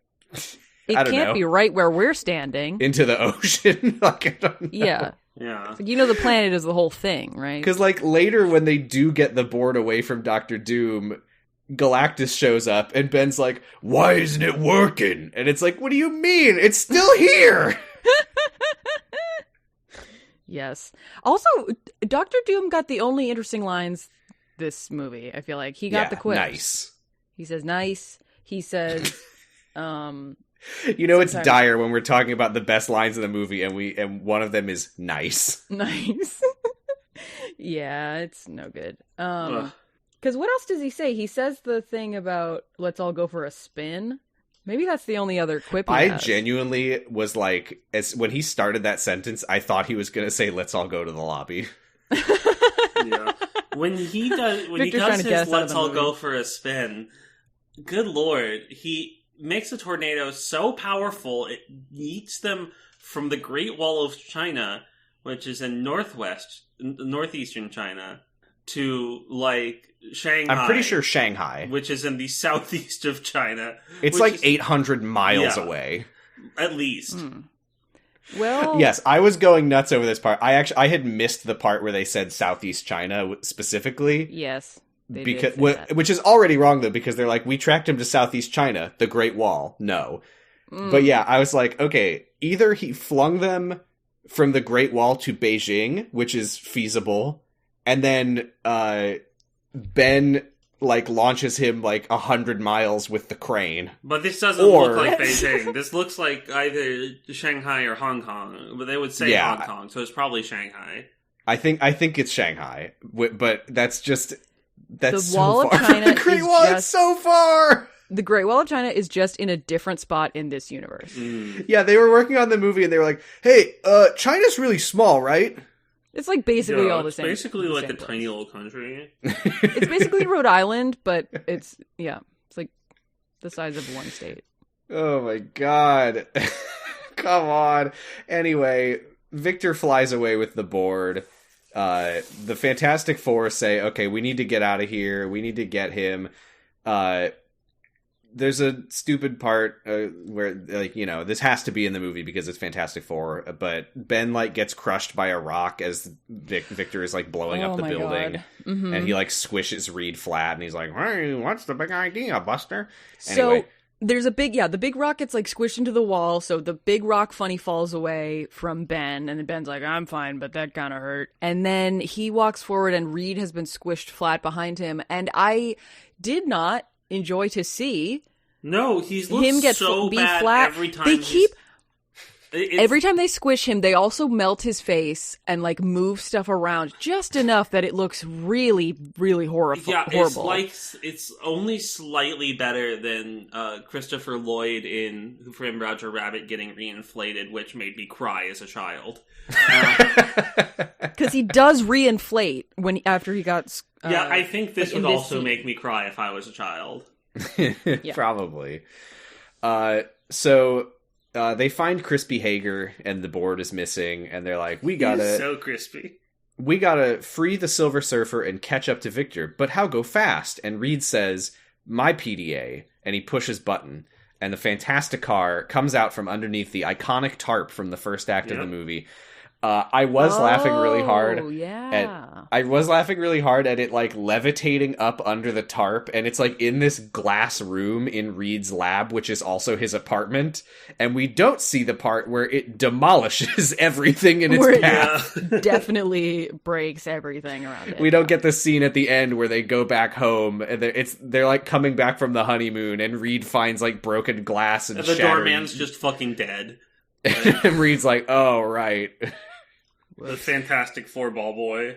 it can't be right where we're standing. Into the ocean. Like, I don't know. Yeah. Yeah. Like, the planet is the whole thing, right? Because, like, later when they do get the board away from Dr. Doom, Galactus shows up, and Ben's like, why isn't it working? And it's like, what do you mean? It's still here! Yes. Also, Dr. Doom got the only interesting lines this movie, I feel like. He got the quips. Nice. He says, nice. He says, it's dire when we're talking about the best lines in the movie, and one of them is nice. Nice. Yeah, it's no good. Because what else does he say? He says the thing about, let's all go for a spin. Maybe that's the only other quip he has. Genuinely was like, when he started that sentence, I thought he was going to say, let's all go to the lobby. Yeah. When he does his let's all go for a spin, good lord, he makes a tornado so powerful, it yeets them from the Great Wall of China, which is in northeastern China, to, like, Shanghai. I'm pretty sure Shanghai. Which is in the southeast of China. It's like 800 miles away. At least. Well... Yes, I was going nuts over this part. I had missed the part where they said Southeast China specifically. Yes. Which is already wrong, though, because they're like, we tracked him to Southeast China, the Great Wall. No. But yeah, I was like, okay, either he flung them from the Great Wall to Beijing, which is feasible, and then Ben, like, launches him, like, 100 miles with the crane. But this doesn't look like Beijing. This looks like either Shanghai or Hong Kong. But they would say Hong Kong, so it's probably Shanghai. I think it's Shanghai. But that's just... That's the Wall so far of China from the Great Wall. It's so far! The Great Wall of China is just in a different spot in this universe. Yeah, they were working on the movie and they were like, hey, China's really small, right? It's like basically all the same. It's basically like a tiny little country. It's basically Rhode Island, but it's like the size of one state. Oh my god. Come on. Anyway, Victor flies away with the board. The Fantastic Four say, okay, we need to get out of here. We need to get him. There's a stupid part where, like, this has to be in the movie because it's Fantastic Four, but Ben, like, gets crushed by a rock as Victor is, like, blowing up the building. Mm-hmm. And he, like, squishes Reed flat, and he's like, hey, what's the big idea, Buster? Anyway. So, there's the big rock gets, like, squished into the wall, so the big rock funny falls away from Ben, and then Ben's like, I'm fine, but that kind of hurt. And then he walks forward, and Reed has been squished flat behind him, and I did not enjoy to see he looks him get so bad flat. Every time every time they squish him, they also melt his face and, like, move stuff around just enough that it looks really, really horrible. It's only slightly better than Christopher Lloyd in Who Framed Roger Rabbit getting reinflated, which made me cry as a child. Because he does reinflate after he got. I think this would also make me cry if I was a child. Probably. So they find Crispy Hager and the board is missing, and they're like, He's so crispy. We gotta free the Silver Surfer and catch up to Victor, but how go fast? And Reed says, my PDA, and he pushes button, and the Fantastic Car comes out from underneath the iconic tarp from the first act of the movie. I was laughing really hard. I was laughing really hard at it, like, levitating up under the tarp, and it's, like, in this glass room in Reed's lab, which is also his apartment, and we don't see the part where it demolishes everything in its path. Definitely breaks everything around it. We don't get the scene at the end where they go back home, and they're like, coming back from the honeymoon, and Reed finds, like, broken glass and the doorman's just fucking dead. And Reed's like, oh, right. The Fantastic Four ball boy.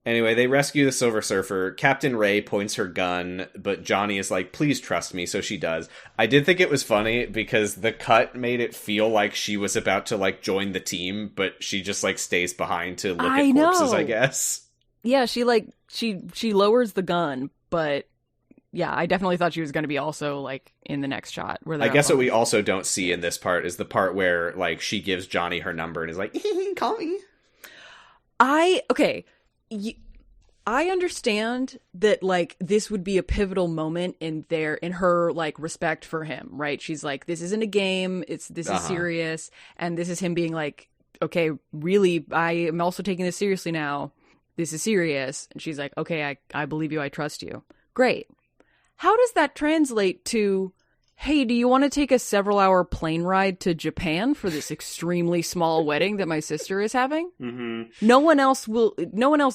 Anyway, they rescue the Silver Surfer. Captain Ray points her gun, but Johnny is like, please trust me, so she does. I did think it was funny because the cut made it feel like she was about to, like, join the team, but she just, like, stays behind to look at corpses, I guess. Yeah, she lowers the gun, but yeah, I definitely thought she was going to be also, like, in the next shot. Where I guess what we also don't see in this part is the part where, like, she gives Johnny her number and is like, call me. I understand that, like, this would be a pivotal moment in her, like, respect for him, right? She's like, this isn't a game, this is serious, and this is him being like, okay, really, I am also taking this seriously now. This is serious. And she's like, okay, I believe you, I trust you. Great. How does that translate to, hey, do you want to take a several-hour plane ride to Japan for this extremely small wedding that my sister is having? Mm-hmm. No one else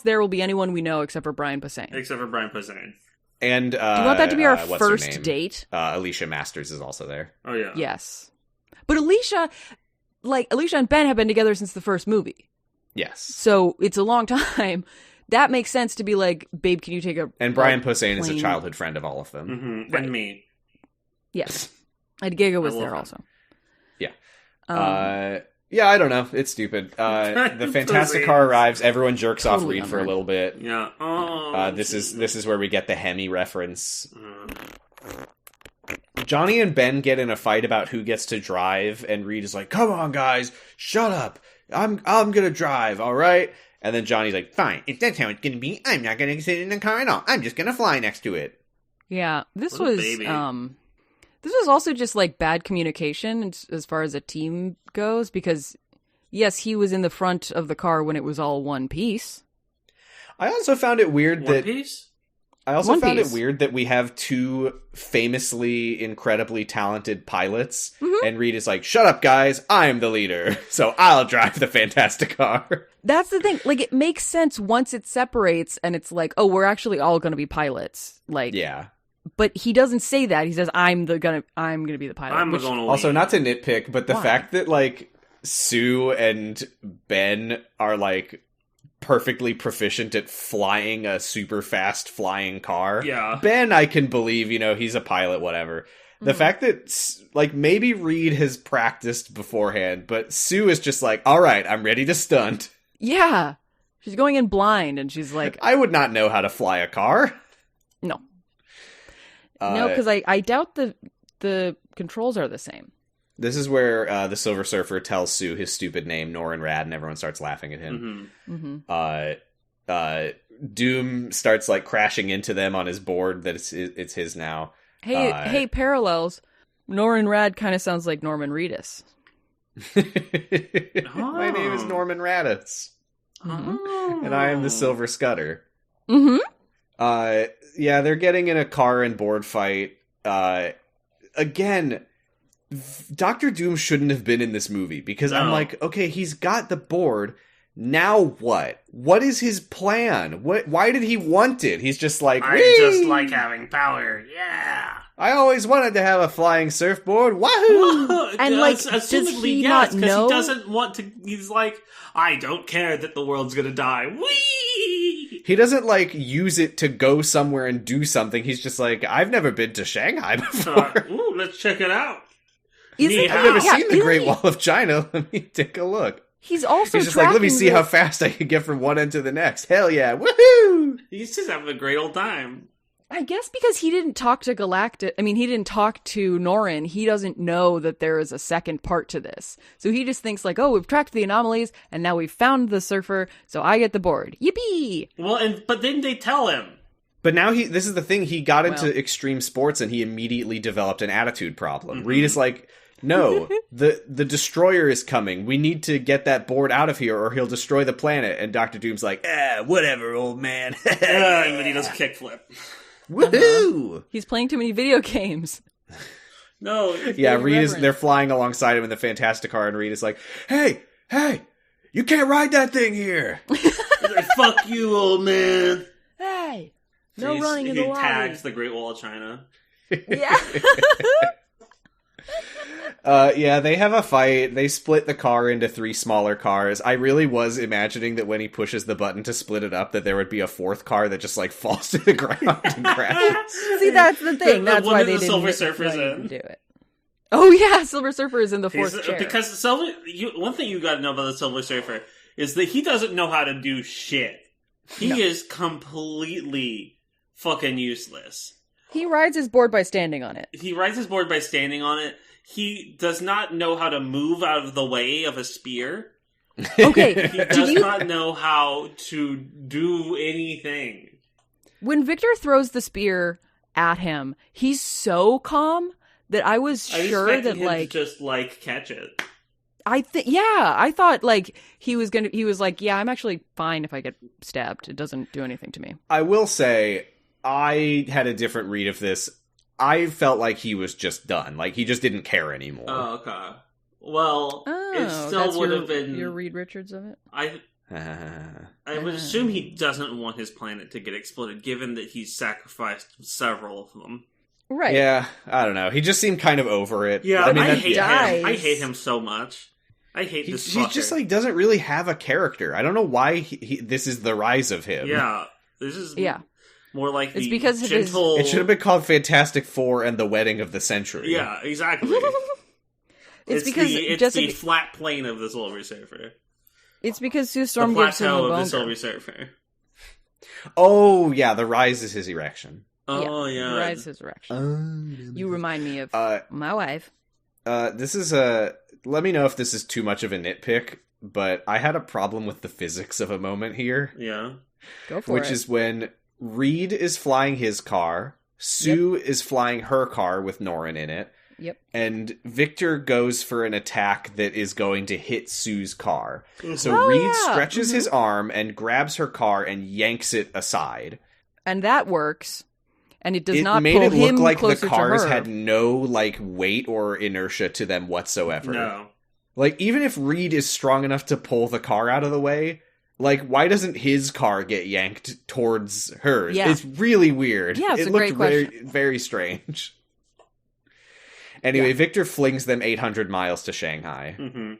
there will be anyone we know except for Brian Posehn. And do you want that to be our first date? Alicia Masters is also there. Oh, yeah. Yes. But Alicia and Ben have been together since the first movie. Yes. So it's a long time. That makes sense to be like, babe, can you take a... And Brian Posehn is a childhood friend of all of them. Mm-hmm. Right. And me. Yes. And Giga was there also. Yeah. Yeah, I don't know. It's stupid. The Fantastic Car arrives. Everyone jerks off Reed for a little bit. Yeah. This is where we get the Hemi reference. Johnny and Ben get in a fight about who gets to drive, and Reed is like, "Come on, guys, shut up. I'm gonna drive, all right?" And then Johnny's like, "Fine, if that's how it's gonna be, I'm not gonna sit in the car at all. I'm just gonna fly next to it." Yeah, this was also just, like, bad communication as far as a team goes, because, yes, he was in the front of the car when it was all one piece. I also found it weird that... It weird that we have two famously incredibly talented pilots, and Reed is like, "Shut up, guys, I'm the leader, so I'll drive the Fantastic Car." That's the thing. Like, it makes sense once it separates, and it's like, oh, we're actually all going to be pilots. Like, yeah. But he doesn't say that. He says, I'm gonna be the pilot. Also, not to nitpick, but the fact that, like, Sue and Ben are, like, perfectly proficient at flying a super fast flying car. Yeah. Ben, I can believe, he's a pilot, whatever. The fact that, like, maybe Reed has practiced beforehand, but Sue is just like, all right, I'm ready to stunt. Yeah. She's going in blind, and she's like... I would not know how to fly a car. No. No, because I doubt the controls are the same. This is where the Silver Surfer tells Sue his stupid name, Norrin Rad, and everyone starts laughing at him. Doom starts, like, crashing into them on his board that it's his now. Hey, parallels. Norrin Rad kind of sounds like Norman Reedus. My name is Norman Raditz. And I am the Silver Scudder. Yeah, they're getting in a car and board fight. Again, Dr. Doom shouldn't have been in this movie, because I'm like, okay, he's got the board. Now what? What is his plan? Why did he want it? He's just like, I just like having power. Yeah. I always wanted to have a flying surfboard. Wahoo! And, like, does he not know? He doesn't want to. He's like, I don't care that the world's gonna die. Whee! He doesn't, like, use it to go somewhere and do something. He's just like, I've never been to Shanghai before. Let's check it out. I've never seen the Great Wall of China. Let me take a look. He's just like, let me see how fast I can get from one end to the next. Hell yeah. Woohoo! He's just having a great old time. I guess because he didn't talk to Galactus. I mean, he didn't talk to Norrin. He doesn't know that there is a second part to this. So he just thinks like, oh, we've tracked the anomalies, and now we've found the surfer, so I get the board. Yippee! Well, but then they tell him. But now this is the thing, he got into extreme sports, and he immediately developed an attitude problem. Reed is like, no, the destroyer is coming. We need to get that board out of here, or he'll destroy the planet. And Dr. Doom's like, whatever, old man. And then he does a kickflip. Woohoo! He's playing too many video games. No. Yeah, they're flying alongside him in the Fantastic Car, and Reed is like, hey, you can't ride that thing here. He's like, fuck you, old man. Hey, no running in the lobby. He tags the Great Wall of China. Yeah. Yeah, they have a fight. They split the car into 3 smaller cars. I really was imagining that when he pushes the button to split it up, that there would be a 4th car that just, like, falls to the ground and crashes. See, that's the thing. That's why they Silver Surfer's didn't do it. Oh, yeah, Silver Surfer is in the 4th chair. Because one thing you gotta know about the Silver Surfer is that he doesn't know how to do shit. He is completely fucking useless. He rides his board by standing on it. He does not know how to move out of the way of a spear. Okay. He does not know how to do anything. When Victor throws the spear at him, he's so calm that I was sure that, like, to just, like, catch it. I thought, like, he was like, yeah, I'm actually fine if I get stabbed. It doesn't do anything to me. I will say, I had a different read of this. I felt like he was just done. Like, he just didn't care anymore. Oh, okay. Well, it still would have been... your Reed Richards of it? I would assume he doesn't want his planet to get exploded, given that he's sacrificed several of them. Right. Yeah, I don't know. He just seemed kind of over it. Yeah, I hate him. I hate him so much. I hate this fucker. He just, like, doesn't really have a character. I don't know why this is the rise of him. Yeah, this is... Yeah. More like it's the because gentle... It should have been called Fantastic Four and the Wedding of the Century. Yeah, exactly. it's because the flat plane of the Silver Surfer. It's because Sue Storm gives him a boner. Of the Silver Surfer. Oh, yeah, the rise is his erection. Oh, yeah. The rise is his erection. You remind me of my wife. This is let me know if this is too much of a nitpick, but I had a problem with the physics of a moment here. Yeah. Go for it. Which is when Reed is flying his car, Sue is flying her car with Norrin in it. Yep. And Victor goes for an attack that is going to hit Sue's car. So Reed stretches his arm and grabs her car and yanks it aside. And that works. And it does not made pull it look him like closer the cars to her. had no, like, weight or inertia to them whatsoever. No. Like, even if Reed is strong enough to pull the car out of the way, like, why doesn't his car get yanked towards hers? Yeah. It's really weird. Yeah, it looked very, very strange. Anyway, Victor flings them 800 miles to Shanghai. Mm-hmm.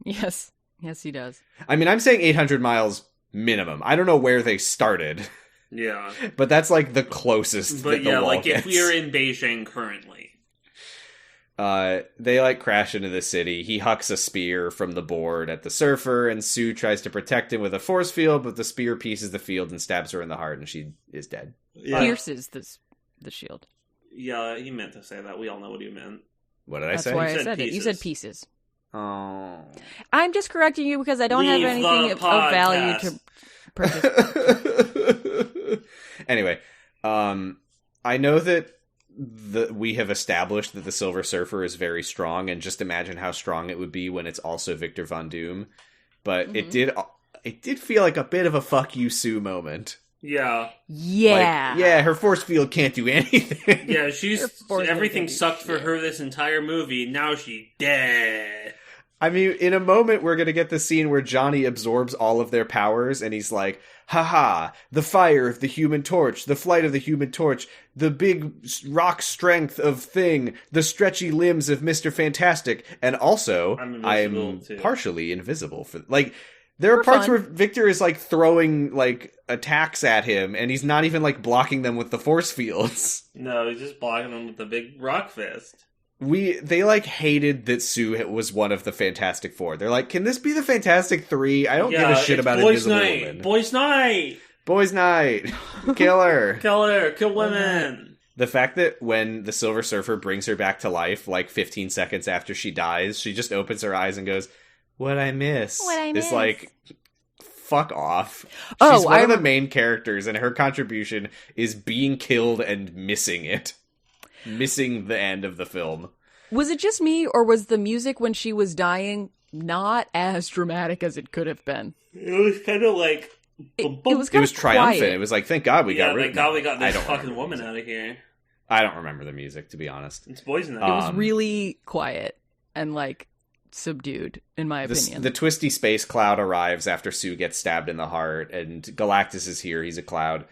Yes. Yes, he does. I mean, I'm saying 800 miles minimum. I don't know where they started. Yeah. But that's, like, the closest that the wall gets. If we are in Beijing currently. They, like, crash into the city. He hucks a spear from the board at the surfer, and Sue tries to protect him with a force field, but the spear pieces the field and stabs her in the heart, and she is dead. Yeah. Pierces the shield. Yeah, he meant to say that. We all know what he meant. What did I say? That's why I said it. You said pieces. Oh. I'm just correcting you because I don't have anything of value to participate. Anyway, I know that we have established that the Silver Surfer is very strong, and just imagine how strong it would be when it's also Victor Von Doom. But it did feel like a bit of a fuck you, Sue moment. Yeah. Yeah. Like, yeah, her force field can't do anything. Yeah, everything sucked for her this entire movie. Now she dead. I mean, in a moment, we're going to get the scene where Johnny absorbs all of their powers, and he's like, haha, the fire of the Human Torch, the flight of the Human Torch, the big rock strength of Thing, the stretchy limbs of Mr. Fantastic, and also, I'm partially invisible. There are parts where Victor is, like, throwing, like, attacks at him, and he's not even, like, blocking them with the force fields. No, he's just blocking them with the big rock fist. They, like, hated that Sue was one of the Fantastic Four. They're like, can this be the Fantastic Three? I don't give a shit about Invisible Woman. Boys' Night! Boys' Night! Kill her! Kill women! The fact that when the Silver Surfer brings her back to life, like, 15 seconds after she dies, she just opens her eyes and goes, What I miss? It's like, fuck off. She's one of the main characters, and her contribution is being killed and missing it. Missing the end of the film. Was it just me, or was the music when she was dying not as dramatic as it could have been? It was kind of like... It was triumphant. Quiet. It was like, thank God we got rid of it. Thank God we got this fucking woman out of here. I don't remember the music, to be honest. It's Boys Night. It was really quiet and, like, subdued, in my opinion. The twisty space cloud arrives after Sue gets stabbed in the heart, and Galactus is here. He's a cloud.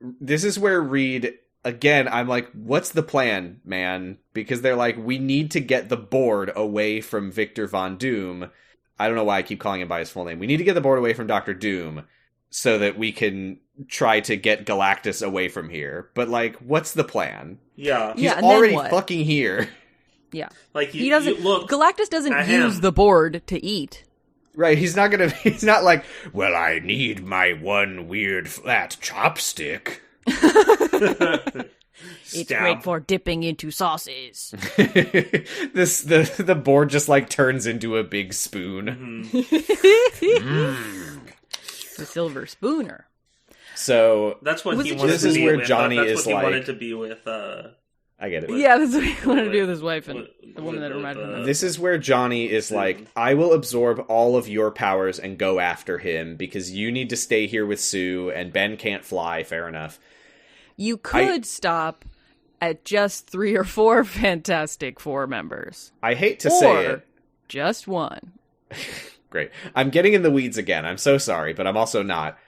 This is where Reed again, I'm like, what's the plan, man? Because they're like, we need to get the board away from Victor Von Doom. I don't know why I keep calling him by his full name. We need to get the board away from Dr. Doom so that we can try to get Galactus away from here. But, like, what's the plan? Yeah. He's already fucking here. Yeah. Like, he doesn't, Galactus doesn't use the board to eat. Right, he's not like, well, I need my one weird flat chopstick. It's great for dipping into sauces. The board just like turns into a big spoon. The silver spooner. So that's what he wanted. This is where Johnny that's is what he like. Wanted to be with. I get it. Yeah, that's what he wanted to do with his wife and the woman that reminded him. This is where Johnny is like, I will absorb all of your powers and go after him because you need to stay here with Sue and Ben can't fly. Fair enough. You could stop at just 3 or 4 Fantastic Four members. I hate to say it. Just one. Great. I'm getting in the weeds again. I'm so sorry, but I'm also not.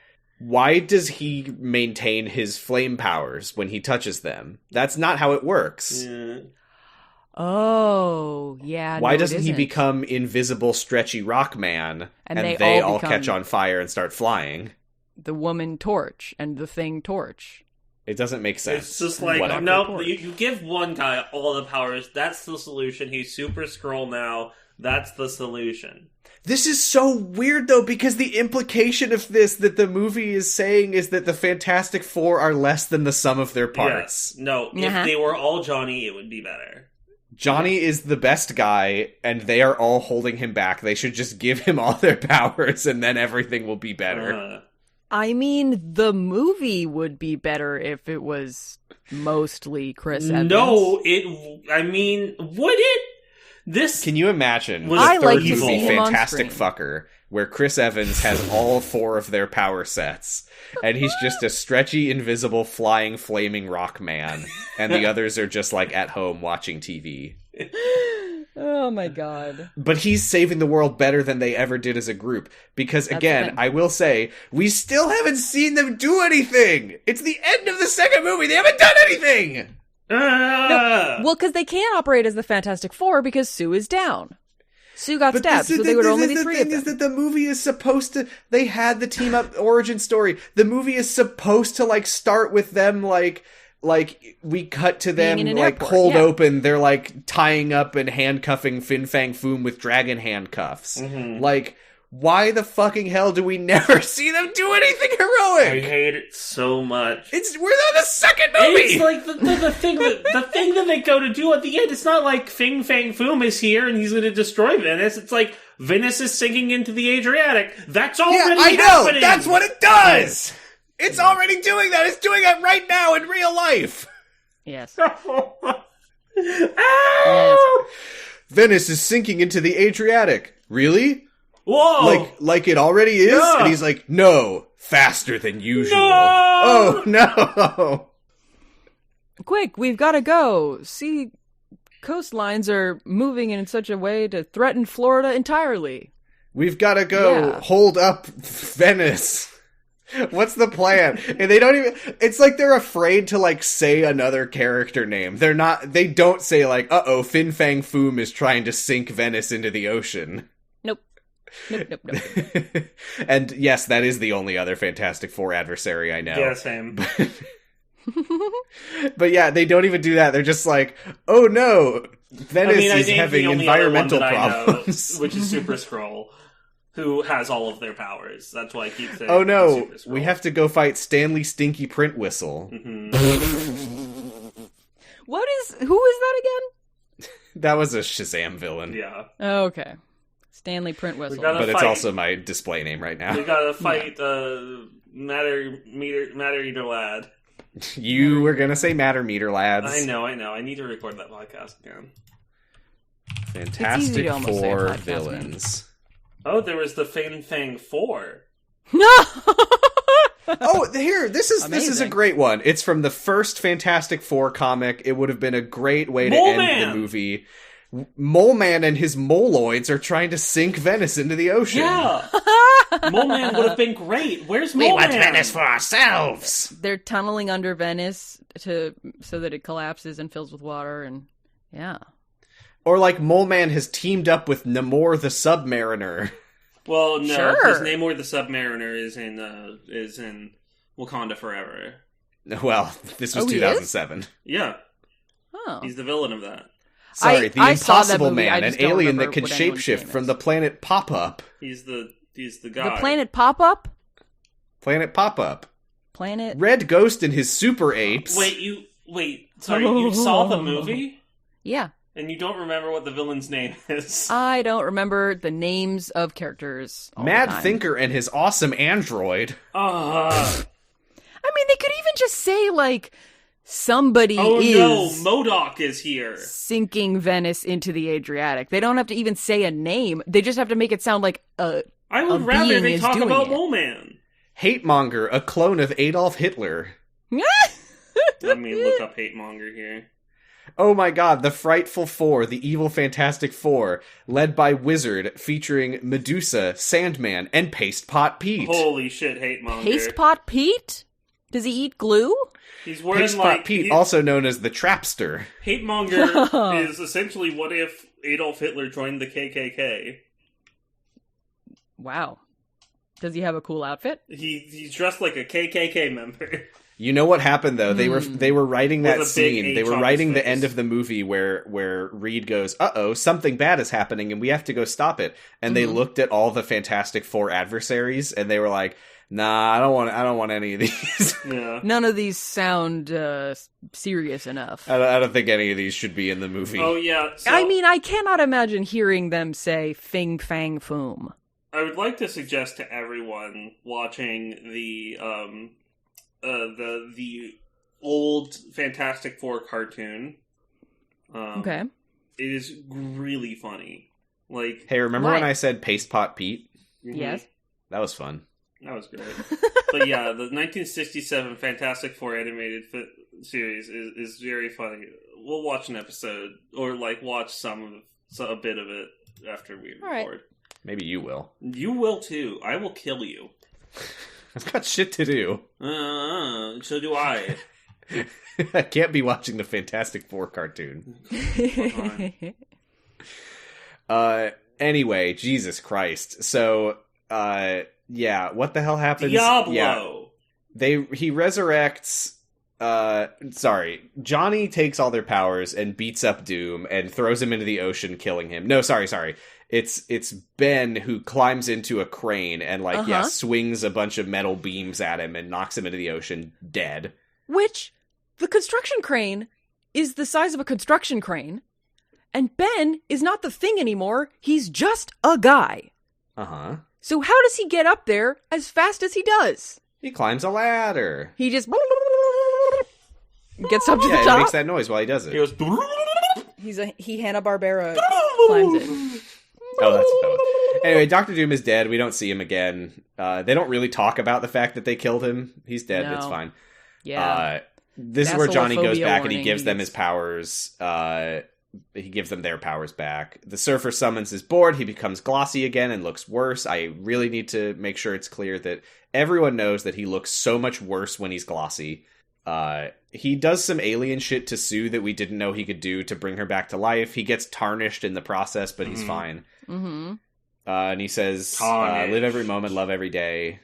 Why does he maintain his flame powers when he touches them? That's not how it works. Yeah. Oh, yeah. Why doesn't he become invisible, stretchy rock man and they all catch on fire and start flying? The woman torch and the thing torch. It doesn't make sense. It's just like, no, you give one guy all the powers, that's the solution. He's Super Skrull now, that's the solution. This is so weird, though, because the implication of this that the movie is saying is that the Fantastic Four are less than the sum of their parts. Yes. No, if they were all Johnny, it would be better. Johnny is the best guy, and they are all holding him back. They should just give him all their powers, and then everything will be better. I mean, the movie would be better if it was mostly Chris Evans. No, would it? This Can you imagine was the third to movie, see him on Fantastic screen. Fucker, where Chris Evans has all 4 of their power sets, and he's just a stretchy, invisible, flying, flaming rock man, and the others are just, like, at home watching TV. Oh my god. But he's saving the world better than they ever did as a group. Because, again, I will say, we still haven't seen them do anything! It's the end of the second movie! They haven't done anything! No, well, because they can't operate as the Fantastic Four because Sue is down. Sue got stabbed, so they would only be 3 of them. The thing is that the movie is supposed to... They had the team-up origin story. The movie is supposed to, like, start with them, like we cut to them, like, airport, cold open. They're, like, tying up and handcuffing Fin Fang Foom with dragon handcuffs. Mm-hmm. Like... Why the fucking hell do we never see them do anything heroic? I hate it so much. We're on the second movie. It's like the thing that they go to do at the end. It's not like Fin Fang Foom is here and he's going to destroy Venice. It's like Venice is sinking into the Adriatic. That's already happening. That's what it does. It's already doing that. It's doing it right now in real life. Yes. Yes. Venice is sinking into the Adriatic. Really? Whoa! Like it already is? Yeah. And he's like, no, faster than usual. No! Oh, no! Quick, we've got to go. See, coastlines are moving in such a way to threaten Florida entirely. We've got to go hold up Venice. What's the plan? And they don't even... It's like they're afraid to, like, say another character name. They don't say, like, uh-oh, Fin Fang Foom is trying to sink Venice into the ocean. Nope. And yes, that is the only other Fantastic Four adversary I know. Yeah, same. But yeah, they don't even do that. They're just like, oh no, Venice is having environmental problems. Which is Super Skrull, who has all of their powers. That's why I keep saying, oh no, Super Skrull. We have to go fight Stanley Stinky Print Whistle. Mm-hmm. Who is that again? That was a Shazam villain. Yeah. Oh, okay. Stanley Print Whistle. But it's also my display name right now. We gotta fight Matter Eater Lad. You were gonna say Matter Meter Lads. I know. I need to record that podcast again. Fantastic Four villains. Oh, there was the Fin Fang 4. No! Oh, here, this is a great one. It's from the first Fantastic Four comic. It would have been a great way to end the movie. Mole Man and his moloids are trying to sink Venice into the ocean. Yeah! Mole Man would have been great. Where's Mole Man? We want Venice for ourselves! They're tunneling under Venice so that it collapses and fills with water, and yeah. Or like Mole Man has teamed up with Namor the Submariner. Well, no, Sure. because Namor the Submariner is in Wakanda Forever. Well, this was 2007. Yeah, Oh. he's the villain of that. Sorry, the I saw that Impossible movie, I Man, an just don't alien that remember can what anyone's shapeshift name from is. the planet Pop-Up. He's the guy. The planet Pop-Up? Planet Pop-Up. Planet... Red Ghost and his super apes. Sorry, you saw the movie? Yeah. And you don't remember what the villain's name is? I don't remember the names of characters all the Mad time. Thinker and his awesome android. I mean, they could even just say, like, somebody Oh is no, MODOK is here. sinking Venice into the Adriatic. They don't have to even say a name. They just have to make it sound like I a would rather being they is talk doing about it. Mole Man. Hate Monger, a clone of Adolf Hitler. Let me look up Hate Monger here. Oh my god, the Frightful Four, the evil Fantastic Four, led by Wizard, featuring Medusa, Sandman, and Paste Pot Pete. Holy shit, Hate Monger. Paste Pot Pete? Does he eat glue? He's wearing Paste like Pot Pete, also known as the Trapster. Hate Monger is essentially what if Adolf Hitler joined the KKK. Wow. Does he have a cool outfit? He's dressed like a KKK member. You know what happened though? They were writing that With a big scene. H They were on writing his the face. end of the movie where Reed goes, "Uh-oh, something bad is happening and we have to go stop it." And they looked at all the Fantastic Four adversaries and they were like, "Nah, I don't want any of these." Yeah. None of these sound serious enough. I don't think any of these should be in the movie. Oh yeah. So I mean, I cannot imagine hearing them say "Fing Fang Foom." I would like to suggest to everyone watching the old Fantastic Four cartoon. Okay. It is really funny. Like, Hey, remember Why? when I said Paste Pot Pete? mhm, Yes. That was fun. that was great. But yeah, the 1967 Fantastic Four animated series is very funny. We'll watch an episode or like watch a bit of it after we All right. record. Maybe you will. You will too. I will kill you. I've got shit to do. So do I. I can't be watching the Fantastic Four cartoon. Anyway, Jesus Christ. So, yeah, what the hell happens? Diablo. Yeah, he resurrects. Johnny takes all their powers and beats up Doom and throws him into the ocean, killing him. No, sorry. It's Ben who climbs into a crane and swings a bunch of metal beams at him and knocks him into the ocean, dead. Which, the construction crane is the size of a construction crane, and Ben is not the thing anymore, he's just a guy. Uh-huh. So how does he get up there as fast as he does? He climbs a ladder. He just gets up to the Yeah, it top. makes that noise while he does it. He goes. He Hanna-Barbera climbs it. Oh, that's that one. Anyway, Doctor Doom is dead. We don't see him again. They don't really talk about the fact that they killed him. He's dead. No. It's fine. Yeah. This is where Johnny goes Vacilophobia back and he warning. gives them his powers. He gives them their powers back. The Surfer summons his board. He becomes glossy again and looks worse. I really need to make sure it's clear that everyone knows that he looks so much worse when he's glossy. He does some alien shit to Sue that we didn't know he could do to bring her back to life. He gets tarnished in the process, but he's fine. Mm-hmm. And he says, Tarnished. live every moment, love every day.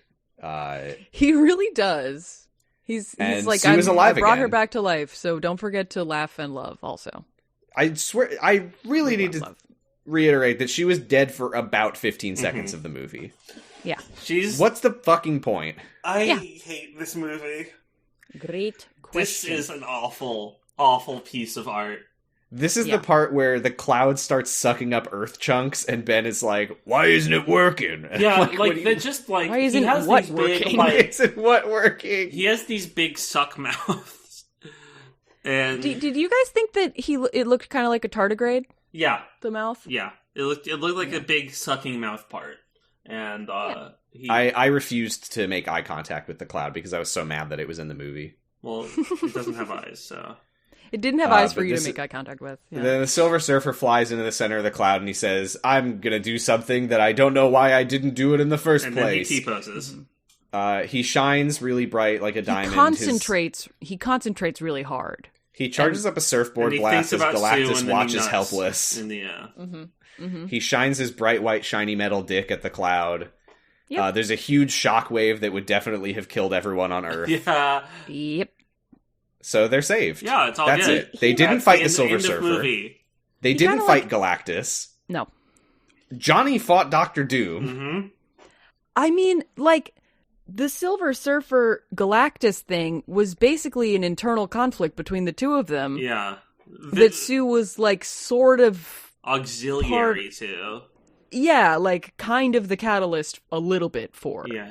He really does. He's And like, Sue is alive I brought her again. back to life, so don't forget to laugh and love also. I swear, I really need to Love. reiterate that she was dead for about 15 seconds of the movie. Yeah. What's the fucking point? I Yeah. hate this movie. Great This question. is an awful, awful piece of art. This is Yeah. the part where the cloud starts sucking up earth chunks, and Ben is like, "Why isn't it working?" Yeah, what like do you- they're just like Why he isn't has what these working? big Why like isn't what working? he has these big suck mouths, and Did you guys think that it looked kind of like a tardigrade, yeah, the mouth? yeah, it looked like a big sucking mouth part, and he I refused to make eye contact with the cloud because I was so mad that it was in the movie. well, it doesn't have eyes, so It didn't have eyes for you to make eye contact with. Yeah. Then the Silver Surfer flies into the center of the cloud and he says, I'm gonna do something that I don't know why I didn't do it in the first place. And then he T-poses. He shines really bright like a diamond. He concentrates really hard. He charges up a surfboard blast as Galactus watches helpless. He shines his bright white shiny metal dick at the cloud. Yep. There's a huge shockwave that would definitely have killed everyone on Earth. Yeah. Yep. So they're saved. Yeah, it's all That's good. It. They didn't fight the Silver Surfer. They didn't fight Galactus. No. Johnny fought Dr. Doom. Mm-hmm. I mean, like, the Silver Surfer Galactus thing was basically an internal conflict between the two of them. Yeah. That Sue was, like, sort of... auxiliary to. Yeah, like, kind of the catalyst a little bit for. Yeah.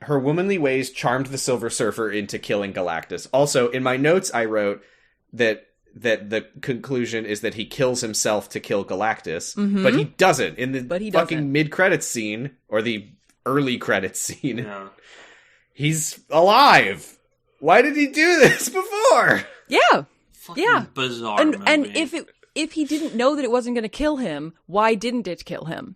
Her womanly ways charmed the Silver Surfer into killing Galactus. Also, in my notes, I wrote that the conclusion is that he kills himself to kill Galactus, but he doesn't. In the fucking mid-credits scene, or the early credits scene, he's alive. Why did he do this before? Yeah. Fucking bizarre and movie. if he didn't know that it wasn't going to kill him, why didn't it kill him?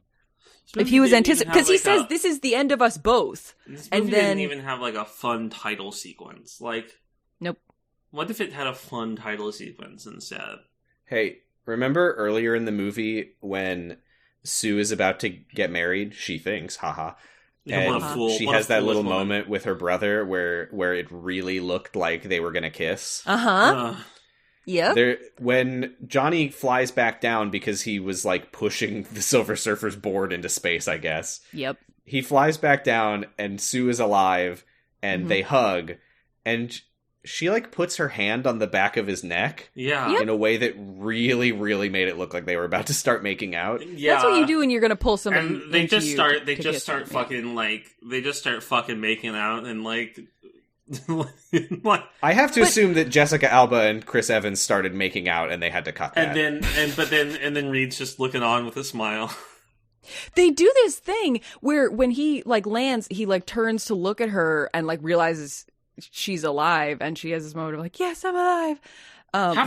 If he was anticipating, because he says this is the end of us both, and then didn't even have like a fun title sequence. Like, nope. What if it had a fun title sequence instead? Hey, remember earlier in the movie when Sue is about to get married? She thinks, haha. And she has that little moment with her brother where it really looked like they were going to kiss. Yeah. When Johnny flies back down because he was like pushing the Silver Surfer's board into space, I guess. Yep. He flies back down and Sue is alive and they hug and she like puts her hand on the back of his neck. Yeah. In a way that really, really made it look like they were about to start making out. Yeah. That's what you do when you're going to pull someone and they into just start fucking making out and like I have to assume that Jessica Alba and Chris Evans started making out and they had to cut that. And then Reed's just looking on with a smile. They do this thing where when he like lands, he like turns to look at her and like realizes she's alive, and she has this moment of like, yes, I'm alive.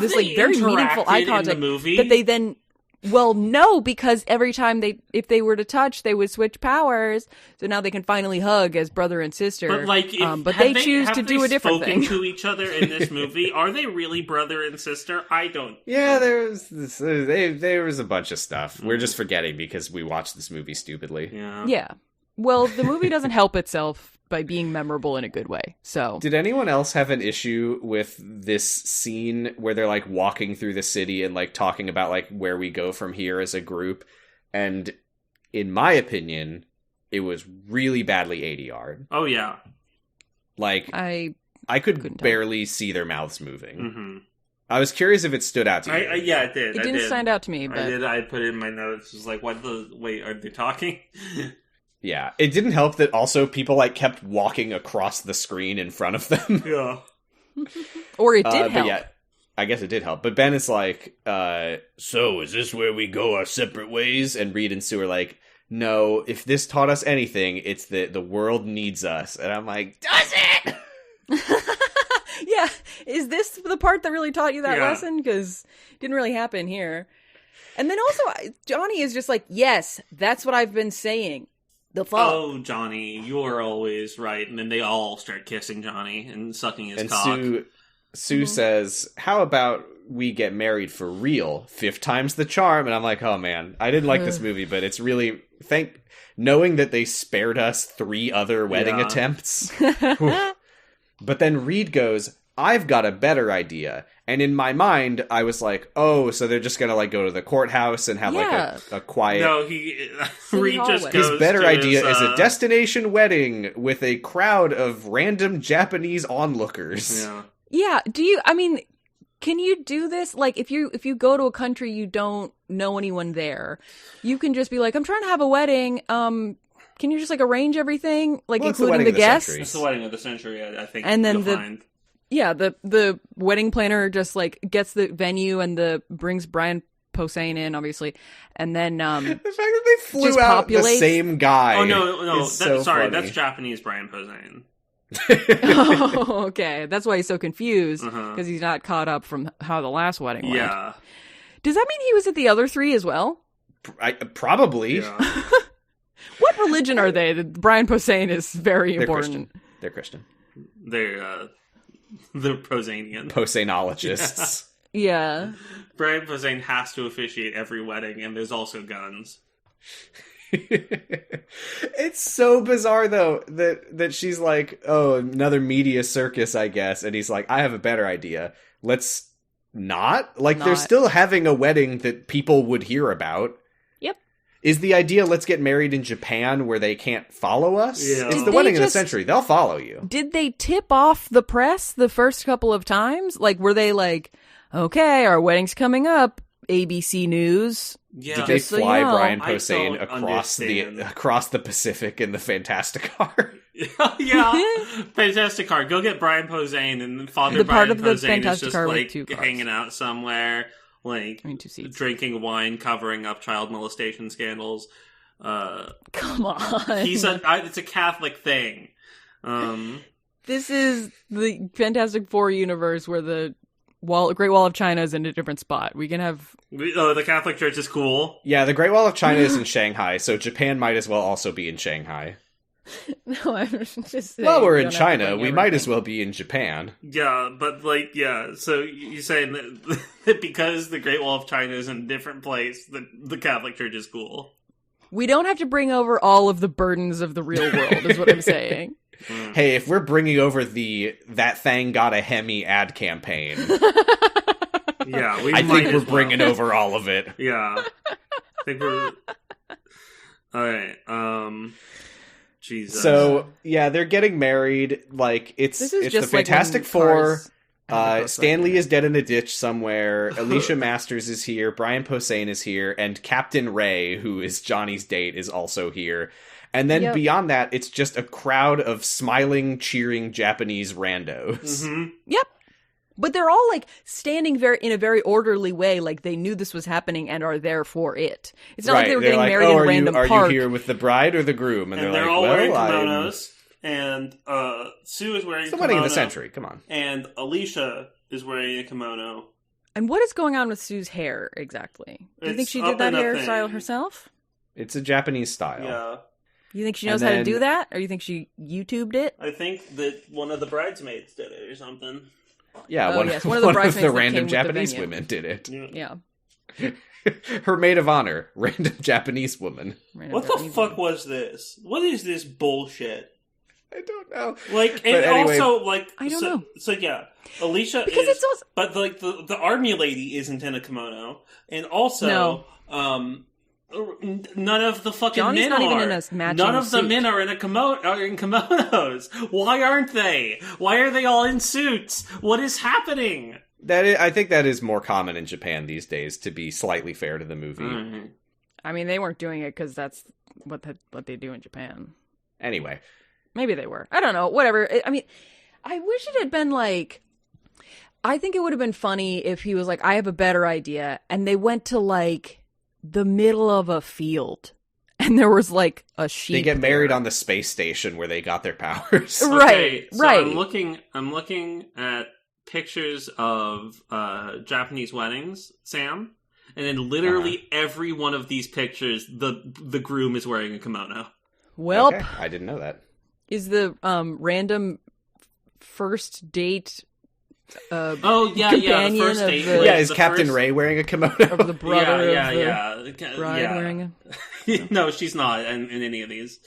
This like very meaningful eye contact that they then. Well, no, because every time if they were to touch, they would switch powers. So now they can finally hug as brother and sister. But like, but they choose to do a different thing. To each other in this movie, are they really brother and sister? I don't. Yeah, there was a bunch of stuff. We're just forgetting because we watched this movie stupidly. Yeah. Well, the movie doesn't help itself by being memorable in a good way. So, did anyone else have an issue with this scene where they're like walking through the city and like talking about like where we go from here as a group? And in my opinion, it was really badly ADR'd. Oh yeah. Like I could barely see their mouths moving. Mm-hmm. I was curious if it stood out to you. Yeah, it did. It didn't stand out to me, but I put it in my notes. It was like, wait, are they talking? Yeah, it didn't help that also people like kept walking across the screen in front of them. Yeah. Or it did help. But yeah, I guess it did help. But Ben is like, so is this where we go our separate ways? And Reed and Sue are like, no, if this taught us anything, it's that the world needs us. And I'm like, does it? Yeah, is this the part that really taught you that lesson? Because it didn't really happen here. And then also, Johnny is just like, yes, that's what I've been saying. The fuck? Oh, Johnny, you're always right. And then they all start kissing Johnny and sucking his cock. Sue says, how about we get married for real? 5th time's the charm. And I'm like, oh man, I didn't like this movie, but it's really, knowing that they spared us 3 other wedding attempts. But then Reed goes, I've got a better idea. And in my mind, I was like, oh, so they're just going to like go to the courthouse and have like a quiet... No, Reed just goes His better idea is a destination wedding with a crowd of random Japanese onlookers. Yeah. Can you do this? Like, if you go to a country you don't know anyone there, you can just be like, I'm trying to have a wedding. Can you just like arrange everything, like including the guests? It's the wedding of the century, I think. And then the wedding planner just like gets the venue and brings Brian Posehn in, obviously, and then the fact that they flew out the same guy. Oh no, that's funny. That's Japanese Brian Posehn. Oh, okay. That's why he's so confused, because he's not caught up from how the last wedding went. Yeah. Does that mean he was at the other three as well? Probably. Yeah. What religion are they? Brian Posehn is very important. They're Christian. They're Posehnian. Posehnologists. Yeah. Brian Posehn has to officiate every wedding, and there's also guns. It's so bizarre though that she's like, oh, another media circus, I guess, and he's like, I have a better idea. Let's not. They're still having a wedding that people would hear about. Yep. Is the idea let's get married in Japan where they can't follow us? Yeah. It's the wedding of the century. They'll follow you. Did they tip off the press the first couple of times? Were they like, okay, our wedding's coming up, ABC News? Yeah. Did they fly Brian I Posehn don't across the Pacific in the Fantastic Car? Yeah. Fantastic Car. Go get Brian Posehn, and Father The Brian part of the Posehn Fantastic is Car with just 2 cars. hanging out somewhere, 2 seats. drinking wine, covering up child molestation scandals. Come on. It's a Catholic thing. This is the Fantastic Four universe where the Great Wall of China is in a different spot. We can have... the Catholic Church is cool. Yeah, the Great Wall of China is in Shanghai, so Japan might as well also be in Shanghai. No, I'm just saying. Well, we're in China. We might as well be in Japan. Yeah, but so you're saying that because the Great Wall of China is in a different place, the Catholic Church is cool. We don't have to bring over all of the burdens of the real world, is what I'm saying. Hey, if we're bringing over that thing got a Hemi ad campaign, yeah, I think we're bringing over all of it. Yeah, I think we're all right. Jesus. So yeah, they're getting married. It's the Fantastic Four. Stan Lee is dead in a ditch somewhere. Alicia Masters is here. Brian Posehn is here, and Captain Ray, who is Johnny's date, is also here. And then beyond that, it's just a crowd of smiling, cheering Japanese randos. Mm-hmm. Yep. But they're all standing in a very orderly way, like they knew this was happening and are there for it. It's not like they were getting married in a random park. Are you here with the bride or the groom? And they're all wearing kimonos. And Sue is wearing a kimono. It's the wedding of the century. Come on. And Alicia is wearing a kimono. And what is going on with Sue's hair exactly? Do you think she did that hairstyle herself? It's a Japanese style. Yeah. You think she knows how to do that? Or you think she YouTubed it? I think that one of the bridesmaids did it or something. Yeah, one of the random Japanese women did it. Yeah. Her maid of honor, random Japanese woman. What the fuck was this? What is this bullshit? I don't know. Also, I don't know. So yeah, Alicia because is, it's also... but the army lady isn't in a kimono, and also, none of the fucking Johnny's men not are. Even in a matching None of suit. the men are in kimonos. Why aren't they? Why are they all in suits? What is happening? I think that is more common in Japan these days, to be slightly fair to the movie. Mm-hmm. I mean, they weren't doing it because that's what they do in Japan. Anyway. Maybe they were. I don't know. Whatever. I mean, I wish it had been I think it would have been funny if he was like, I have a better idea. And they went to the middle of a field. And there was a sheep. They get married on the space station where they got their powers. Right. So right. I'm looking at pictures of Japanese weddings, Sam. And in literally every one of these pictures, the groom is wearing a kimono. Welp. Okay. I didn't know that. Is the random first date the companion first date. Is Captain Ray wearing a kimono? Of the brother of the bride wearing a... No, she's not in any of these.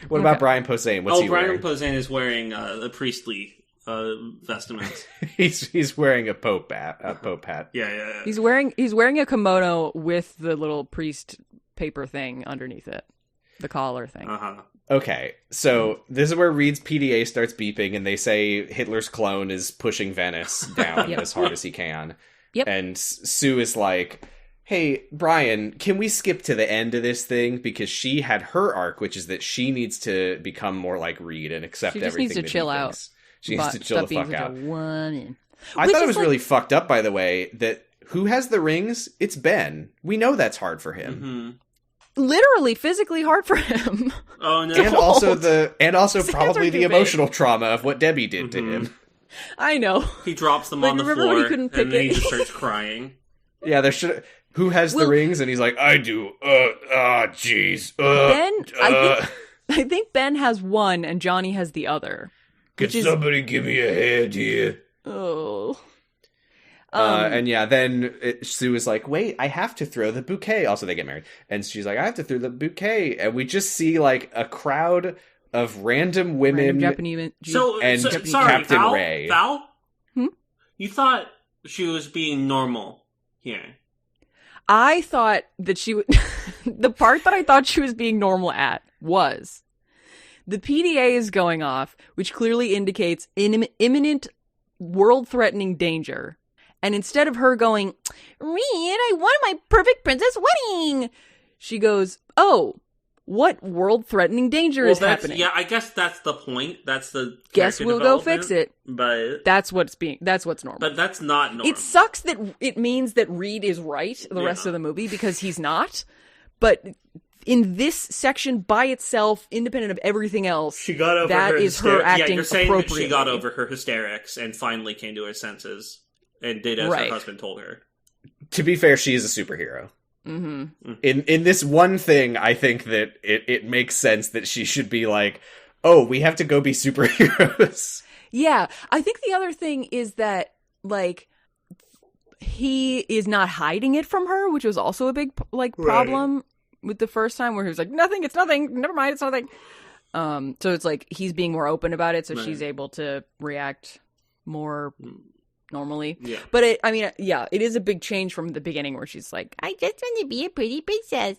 What about Brian Posehn? What's he wearing? Brian Posehn is wearing a priestly vestments. he's wearing a pope hat. Yeah. He's wearing a kimono with the little priest paper thing underneath it, the collar thing. Okay, so this is where Reed's PDA starts beeping, and they say Hitler's clone is pushing Venice down as hard as he can. Yep. And Sue is like, hey, Brian, can we skip to the end of this thing? Because she had her arc, which is that she needs to become more like Reed and accept everything. She just needs to chill out. She needs to chill the fuck out. I Which thought it was really fucked up, by the way, that who has the rings? It's Ben. We know that's hard for him. Mm-hmm. literally physically hard for him. Oh no! And also His hands probably are the too emotional trauma of what Debbie did to him. I know. He drops them Like, on the remember when floor, he couldn't pick and then he it? just starts crying. Yeah, there should. Who has the rings? And he's like, I do. Jeez. I think Ben has one and Johnny has the other. Could somebody give me a hand here? Oh. And yeah, then Sue is like, wait, I have to throw the bouquet. Also, they get married. And she's like, I have to throw the bouquet. And we just see like a crowd of random women. Japanese. Sorry, Captain Val? Ray. Val? You thought she was being normal here. I thought that she would. The part that I thought she was being normal at was the PDA is going off, which clearly indicates imminent world-threatening danger. And instead of her going, Reed, I want my perfect princess wedding, she goes, oh, what world-threatening danger is happening? Yeah, I guess that's the point. That's the guess we'll go fix it. But that's what's normal. But that's not normal. It sucks that it means that Reed is right the rest of the movie because he's not. But in this section by itself, independent of everything else, she got over that her is her acting you're saying appropriately. That she got over her hysterics and finally came to her senses and did as her husband told her. To be fair, she is a superhero. Mm-hmm. In this one thing, I think that it makes sense that she should be like, oh, we have to go be superheroes. Yeah, I think the other thing is that, like, he is not hiding it from her, which was also a big, like, problem with the first time where he was like, nothing, it's nothing, never mind, it's nothing. So it's like, he's being more open about it, so she's able to react more normally. Yeah. But it is a big change from the beginning where she's like, I just want to be a pretty princess.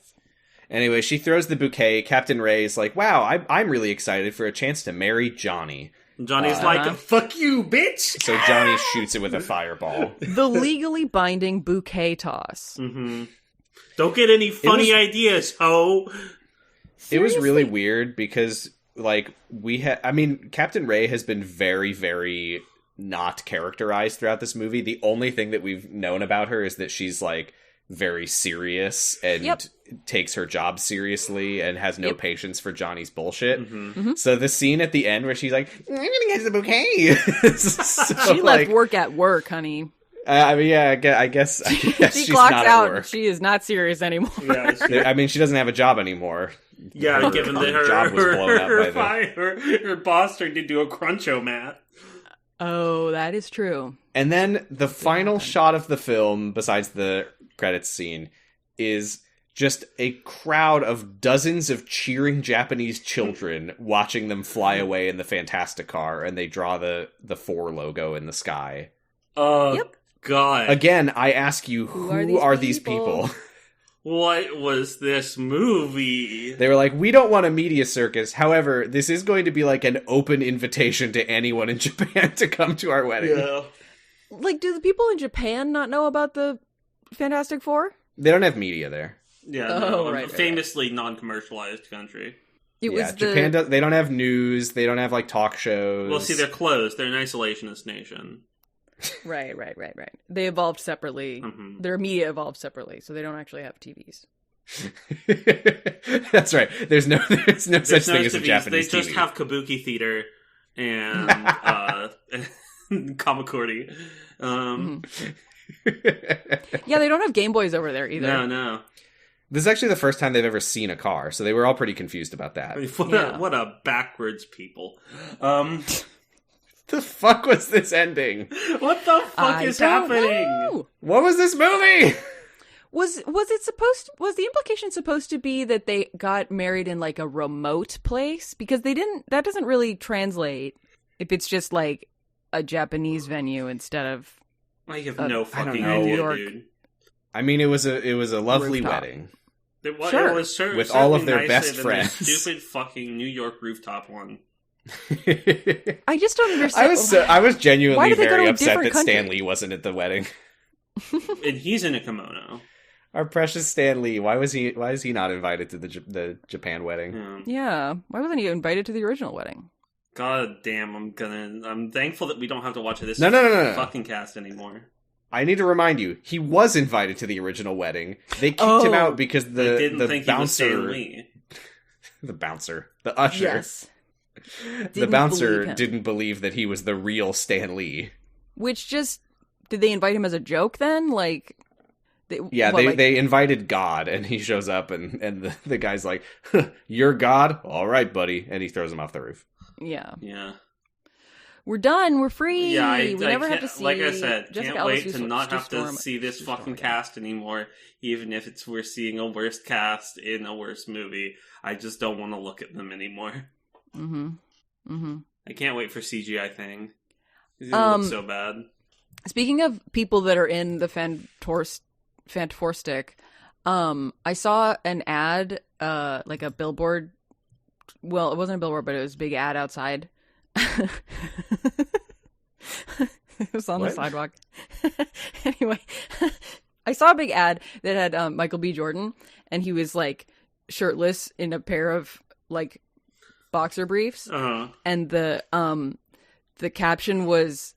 Anyway, she throws the bouquet. Captain Ray's like, wow, I'm really excited for a chance to marry Johnny. Johnny's like, fuck you, bitch! So Johnny shoots it with a fireball. The legally binding bouquet toss. Mm-hmm. Don't get any funny ideas, ho! It was really weird because, like, Captain Ray has been very, very not characterized throughout this movie. The only thing that we've known about her is that she's, like, very serious and takes her job seriously and has no patience for Johnny's bullshit. Mm-hmm. So the scene at the end where she's like, I'm gonna get the bouquet. She left work at work, honey. I guess she she's clocks not out. at work. She is not serious anymore. Yeah, she doesn't have a job anymore. Yeah, given that her job was blown up by her boss turned into a crunchomat. Oh, that is true. And then the final shot of the film, besides the credits scene, is just a crowd of dozens of cheering Japanese children watching them fly away in the Fantastic Car, and they draw the 4 logo in the sky. God. Again, I ask you, who are these people? What was this movie? They were like, we don't want a media circus. However, this is going to be like an open invitation to anyone in Japan to come to our wedding. Yeah. Like, do the people in Japan not know about the Fantastic Four? They don't have media there. Yeah, famously non-commercialized country. Japan does. They don't have news. They don't have like talk shows. Well, see, they're closed. They're an isolationist nation. Right. They evolved separately. Mm-hmm. Their media evolved separately, so they don't actually have TVs. That's right. There's no such thing as a Japanese TV. They just have kabuki theater and kamakuri. Yeah, they don't have Game Boys over there either. No. This is actually the first time they've ever seen a car, so they were all pretty confused about that. What a backwards people. The fuck was this ending? What the fuck is happening? Know. What was this movie? Was the implication supposed to be that they got married in like a remote place? Because that doesn't really translate if it's just like a Japanese venue instead of I have no fucking idea, dude. I mean, it was a lovely rooftop. Wedding. It was with all of their best friends. Stupid fucking New York rooftop one. I just don't understand. I was genuinely very upset that country? Stan Lee wasn't at the wedding. And he's in a kimono. Our precious Stan Lee. Why is he not invited to the Japan wedding? Yeah. Why wasn't he invited to the original wedding? God damn, I'm thankful that we don't have to watch this No. fucking cast anymore. I need to remind you, he was invited to the original wedding. They kicked him out because the bouncer, the usher, yes, the bouncer didn't believe that he was the real Stan Lee. Which just, did they invite him as a joke then? Like, they invited God, and he shows up, and the guy's like, "You're God? All right, buddy," and he throws him off the roof. Yeah. Yeah. We're done. We're free. Yeah, we never have to see. Like I said, Jessica can't wait Alba's to not have to see this Storm fucking again. cast anymore. Even if we're seeing a worse cast in a worse movie, I just don't want to look at them anymore. I can't wait for CGI thing. It's gonna look so bad. Speaking of people that are in the Fantastic, I saw an ad, like a billboard. Well, it wasn't a billboard, but it was a big ad outside. It was on the sidewalk. Anyway, I saw a big ad that had Michael B. Jordan, and he was like shirtless in a pair of like boxer briefs, and the caption was,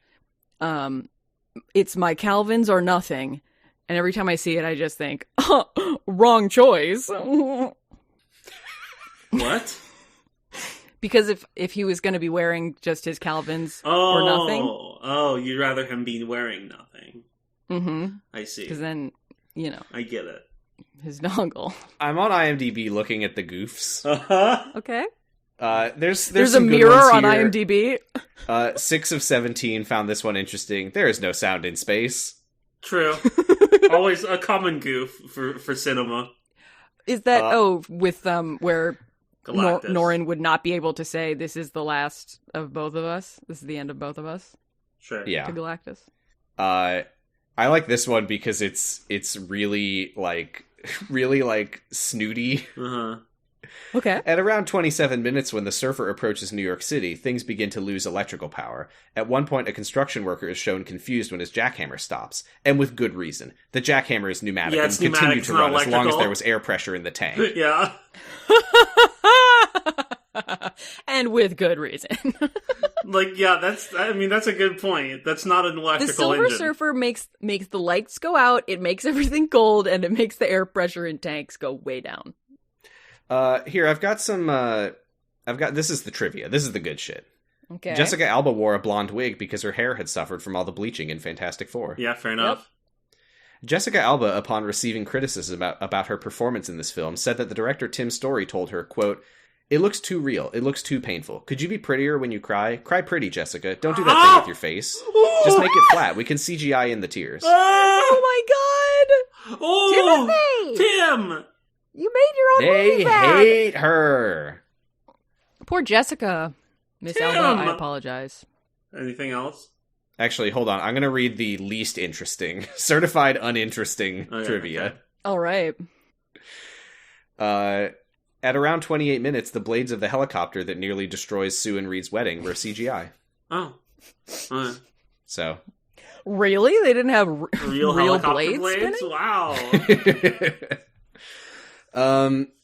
"It's my Calvins or nothing." And every time I see it, I just think, wrong choice. What? Because if he was going to be wearing just his Calvins or nothing. Oh, you'd rather him be wearing nothing. Mm-hmm. I see. Because then, I get it. His dongle. I'm on IMDb looking at the goofs. Okay. There's a some good mirror ones on here. IMDb. 6 of 17 found this one interesting. There is no sound in space. True. Always a common goof for cinema. Is that, with where Galactus. Norrin would not be able to say, this is the last of both of us? This is the end of both of us? Sure. Yeah. To Galactus? I like this one because it's really like snooty. Okay. At around 27 minutes when the surfer approaches New York City, things begin to lose electrical power. At one point, a construction worker is shown confused when his jackhammer stops, and with good reason. The jackhammer is pneumatic and continued to run as long as there was air pressure in the tank. Yeah. And with good reason. That's a good point. That's not an electrical The Silver engine. Surfer makes the lights go out, it makes everything cold, and it makes the air pressure in tanks go way down. Here, I've got this is the trivia. This is the good shit. Okay. Jessica Alba wore a blonde wig because her hair had suffered from all the bleaching in Fantastic Four. Yeah, fair enough. Yep. Jessica Alba, upon receiving criticism about her performance in this film, said that the director Tim Story told her, quote, "It looks too real. It looks too painful. Could you be prettier when you cry? Cry pretty, Jessica. Don't do that thing with your face. Just make it flat. We can CGI in the tears." Oh my god! Oh, Timothy! Tim! You made your own They movie back! hate her. Poor Jessica. Miss Tim! Alba, I apologize. Anything else? Actually, hold on. I'm going to read the least interesting, certified uninteresting trivia. Okay. All right. At around 28 minutes, the blades of the helicopter that nearly destroys Sue and Reed's wedding were CGI. Oh. So. Really? They didn't have Real blades? blades? Wow.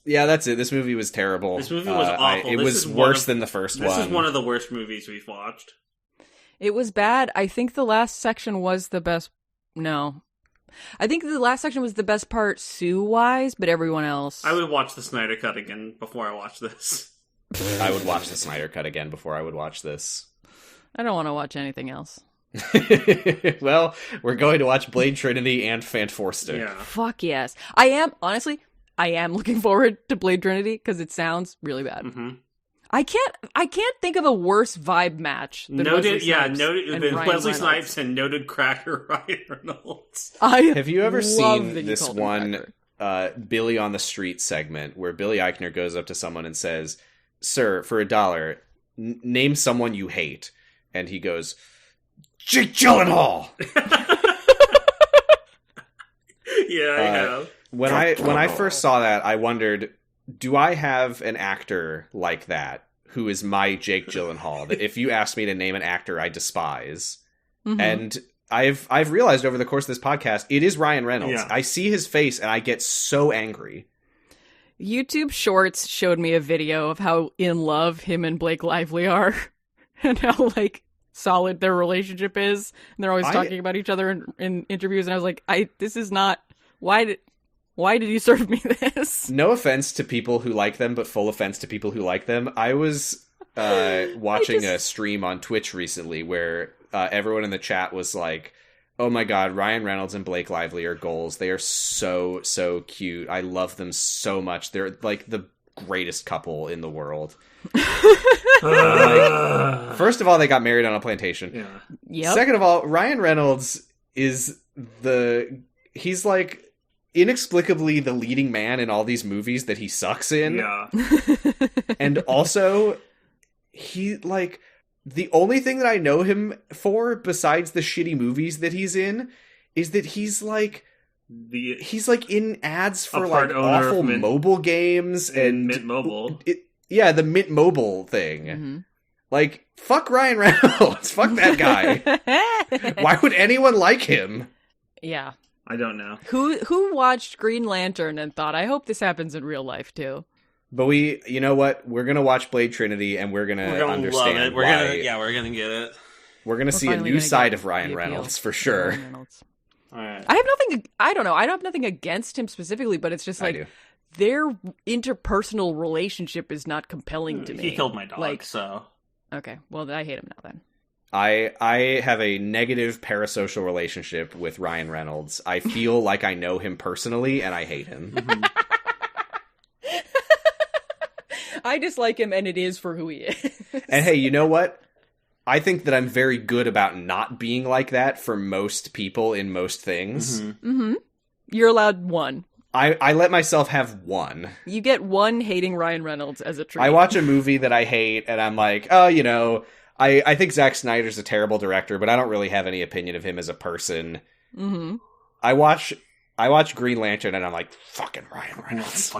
Yeah, that's it. This movie was terrible. This movie was awful. It was worse than the first one. This is one of the worst movies we've watched. It was bad. I think the last section was the best. No. I think the last section was the best part Sue-wise, but everyone else... I would watch the Snyder Cut again before I watch this. I would watch the Snyder Cut again before I would watch this. I don't want to watch anything else. Well, we're going to watch Blade Trinity and Fantastic. Yeah. Fuck yes. I am looking forward to Blade Trinity because it sounds really bad. Mm-hmm. I can't think of a worse vibe match than Wesley Snipes and noted cracker Ryan Reynolds. Have you ever seen that this one Billy on the Street segment where Billy Eichner goes up to someone and says, "Sir, for $1, name someone you hate," and he goes, "Jake Gyllenhaal." Yeah, I have. When I first saw that, I wondered, do I have an actor like that who is my Jake Gyllenhaal that if you ask me to name an actor I despise? Mm-hmm. And I've realized over the course of this podcast, it is Ryan Reynolds. Yeah. I see his face and I get so angry. YouTube Shorts showed me a video of how in love him and Blake Lively are. And how, like, solid their relationship is. And they're always talking about each other in interviews. And I was like, this is not, why did you serve me this? No offense to people who like them, but full offense to people who like them. I was watching a stream on Twitch recently where everyone in the chat was like, oh my god, Ryan Reynolds and Blake Lively are goals. They are so, so cute. I love them so much. They're like the greatest couple in the world. First of all, they got married on a plantation. Yeah. Yep. Second of all, Ryan Reynolds is he's like inexplicably the leading man in all these movies that he sucks in. Yeah. And also, he like the only thing that I know him for besides the shitty movies that he's in is that he's like in ads for like awful mobile games and Mint Mobile. The Mint Mobile thing. Mm-hmm. Like, fuck Ryan Reynolds. Fuck that guy. Why would anyone like him? Yeah. I don't know. Who watched Green Lantern and thought, I hope this happens in real life too? But you know what? We're gonna watch Blade Trinity, and we're gonna understand love it. We're gonna get it. We're gonna see a new side of Ryan Reynolds for sure. All right. I have nothing. I don't know. I don't have nothing against him specifically, but it's just like their interpersonal relationship is not compelling to me. He killed my dog, so okay. Well, I hate him now then. I have a negative parasocial relationship with Ryan Reynolds. I feel like I know him personally, and I hate him. I dislike him, and it is for who he is. And hey, you know what? I think that I'm very good about not being like that for most people in most things. Mm-hmm. Mm-hmm. You're allowed one. I let myself have one. You get one hating Ryan Reynolds as a treat. I watch a movie that I hate, and I'm like, oh, you know, I think Zack Snyder's a terrible director, but I don't really have any opinion of him as a person. Mm-hmm. I watch Green Lantern, and I'm like, fucking Ryan Reynolds.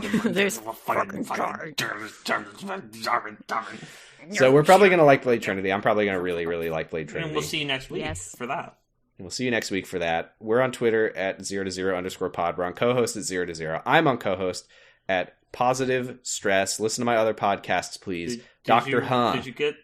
So we're probably going to like Blade Trinity. I'm probably going to really, really like Blade Trinity. And we'll see you next week for that. And we'll see you next week for that. We're on Twitter at 0to0_pod. We're on co-host at 0to0. I'm on co-host at Positive Stress. Listen to my other podcasts, please. Dr. Huh. Did you get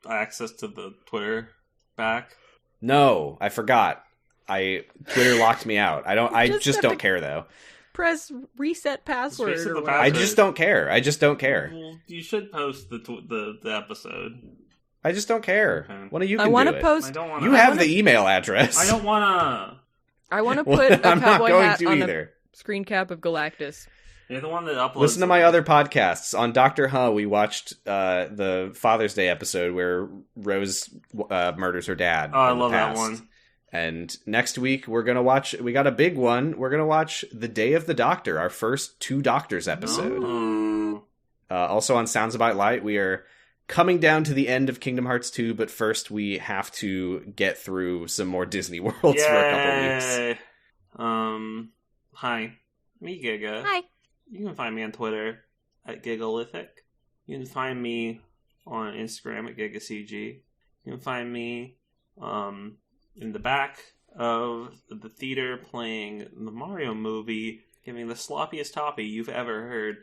access to the Twitter back? No, I forgot. Twitter locked me out. I just don't care though. Press reset password. I just don't care. Well, you should post the episode. I just don't care. Okay. One of you can I want do to it. post. You have the email address. I don't want to. I want to put a I'm not cowboy going hat to on either. the screen cap of Galactus. You're the one that uploads. Listen to my other podcasts. On Dr. Huh, we watched the Father's Day episode where Rose murders her dad. Oh, I love that one. And next week we got a big one. We're going to watch The Day of the Doctor, our first 2 Doctors episode. Oh. Also on Sounds About Light, we are coming down to the end of Kingdom Hearts 2, but first we have to get through some more Disney Worlds for a couple weeks. Hi. Me, Giga. Hi. You can find me on Twitter at Gigalithic. You can find me on Instagram at GigaCG. You can find me in the back of the theater playing the Mario movie, giving the sloppiest toppy you've ever heard.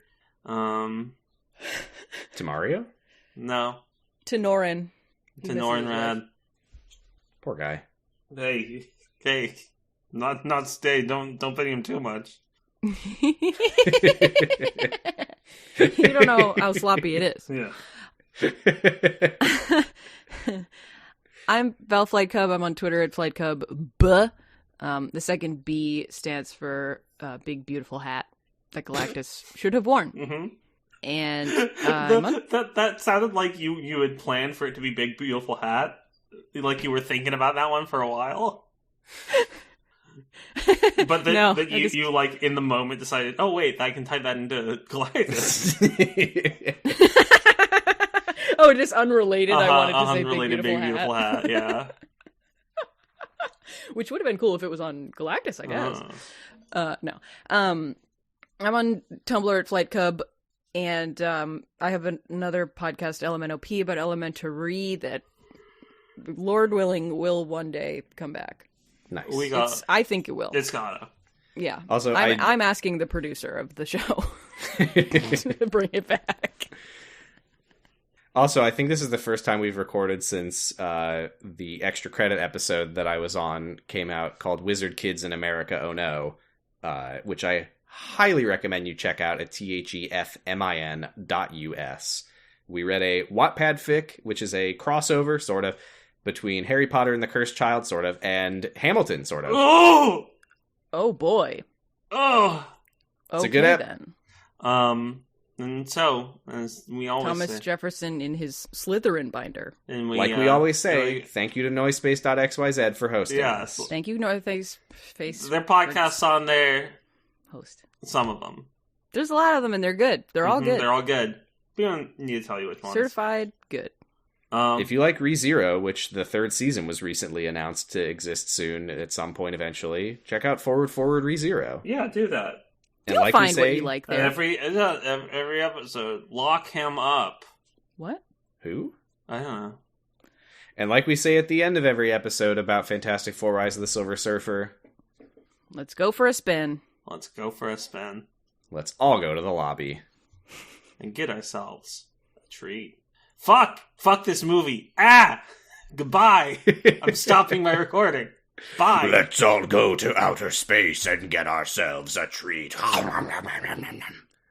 To Mario? No. To Norin. To Norin Rad. Poor guy. Hey, not stay. Don't pity him too much. You don't know how sloppy it is. Yeah. I'm Val Flight Cub. I'm on Twitter at Flight Cub. The second B stands for Big Beautiful Hat that Galactus should have worn. Mm-hmm. And that sounded like you had planned for it to be Big Beautiful Hat. Like you were thinking about that one for a while. But then you like in the moment decided, oh wait, I can type that into Galactus. Oh, just unrelated. I wanted to say unrelated Big Beautiful Hat. Yeah. Which would have been cool if it was on Galactus, I guess. No. I'm on Tumblr at Flight Cub, and I have another podcast, LMNOP, about elementary that, Lord willing, will one day come back. Nice. I think it will. It's gotta. Yeah. Also, I'm asking the producer of the show to bring it back. Also, I think this is the first time we've recorded since the extra credit episode that I was on came out called Wizard Kids in America, Oh No, which I highly recommend you check out at thefmin.us. We read a Wattpad fic, which is a crossover, sort of, between Harry Potter and the Cursed Child, sort of, and Hamilton, sort of. Oh! Oh, boy. Oh! It's a good app. Then. And so, as we always Thomas say, Jefferson in his Slytherin binder. and we always say, thank you to Noisepace.xyz for hosting us. Thank you, North Face. Their podcasts on there. Host. Some of them. There's a lot of them, and they're good. They're all good. They're all good. We don't need to tell you which ones. Certified good. If you like ReZero, which the third season was recently announced to exist soon at some point eventually, check out Forward ReZero. Yeah, do that. And You'll like find we say, what you like there. Every episode, lock him up. What? Who? I don't know. And like we say at the end of every episode about Fantastic Four: Rise of the Silver Surfer, let's go for a spin. Let's go for a spin. Let's all go to the lobby. And get ourselves a treat. Fuck this movie. Goodbye. I'm stopping my recording. Bye. Let's all go to outer space and get ourselves a treat.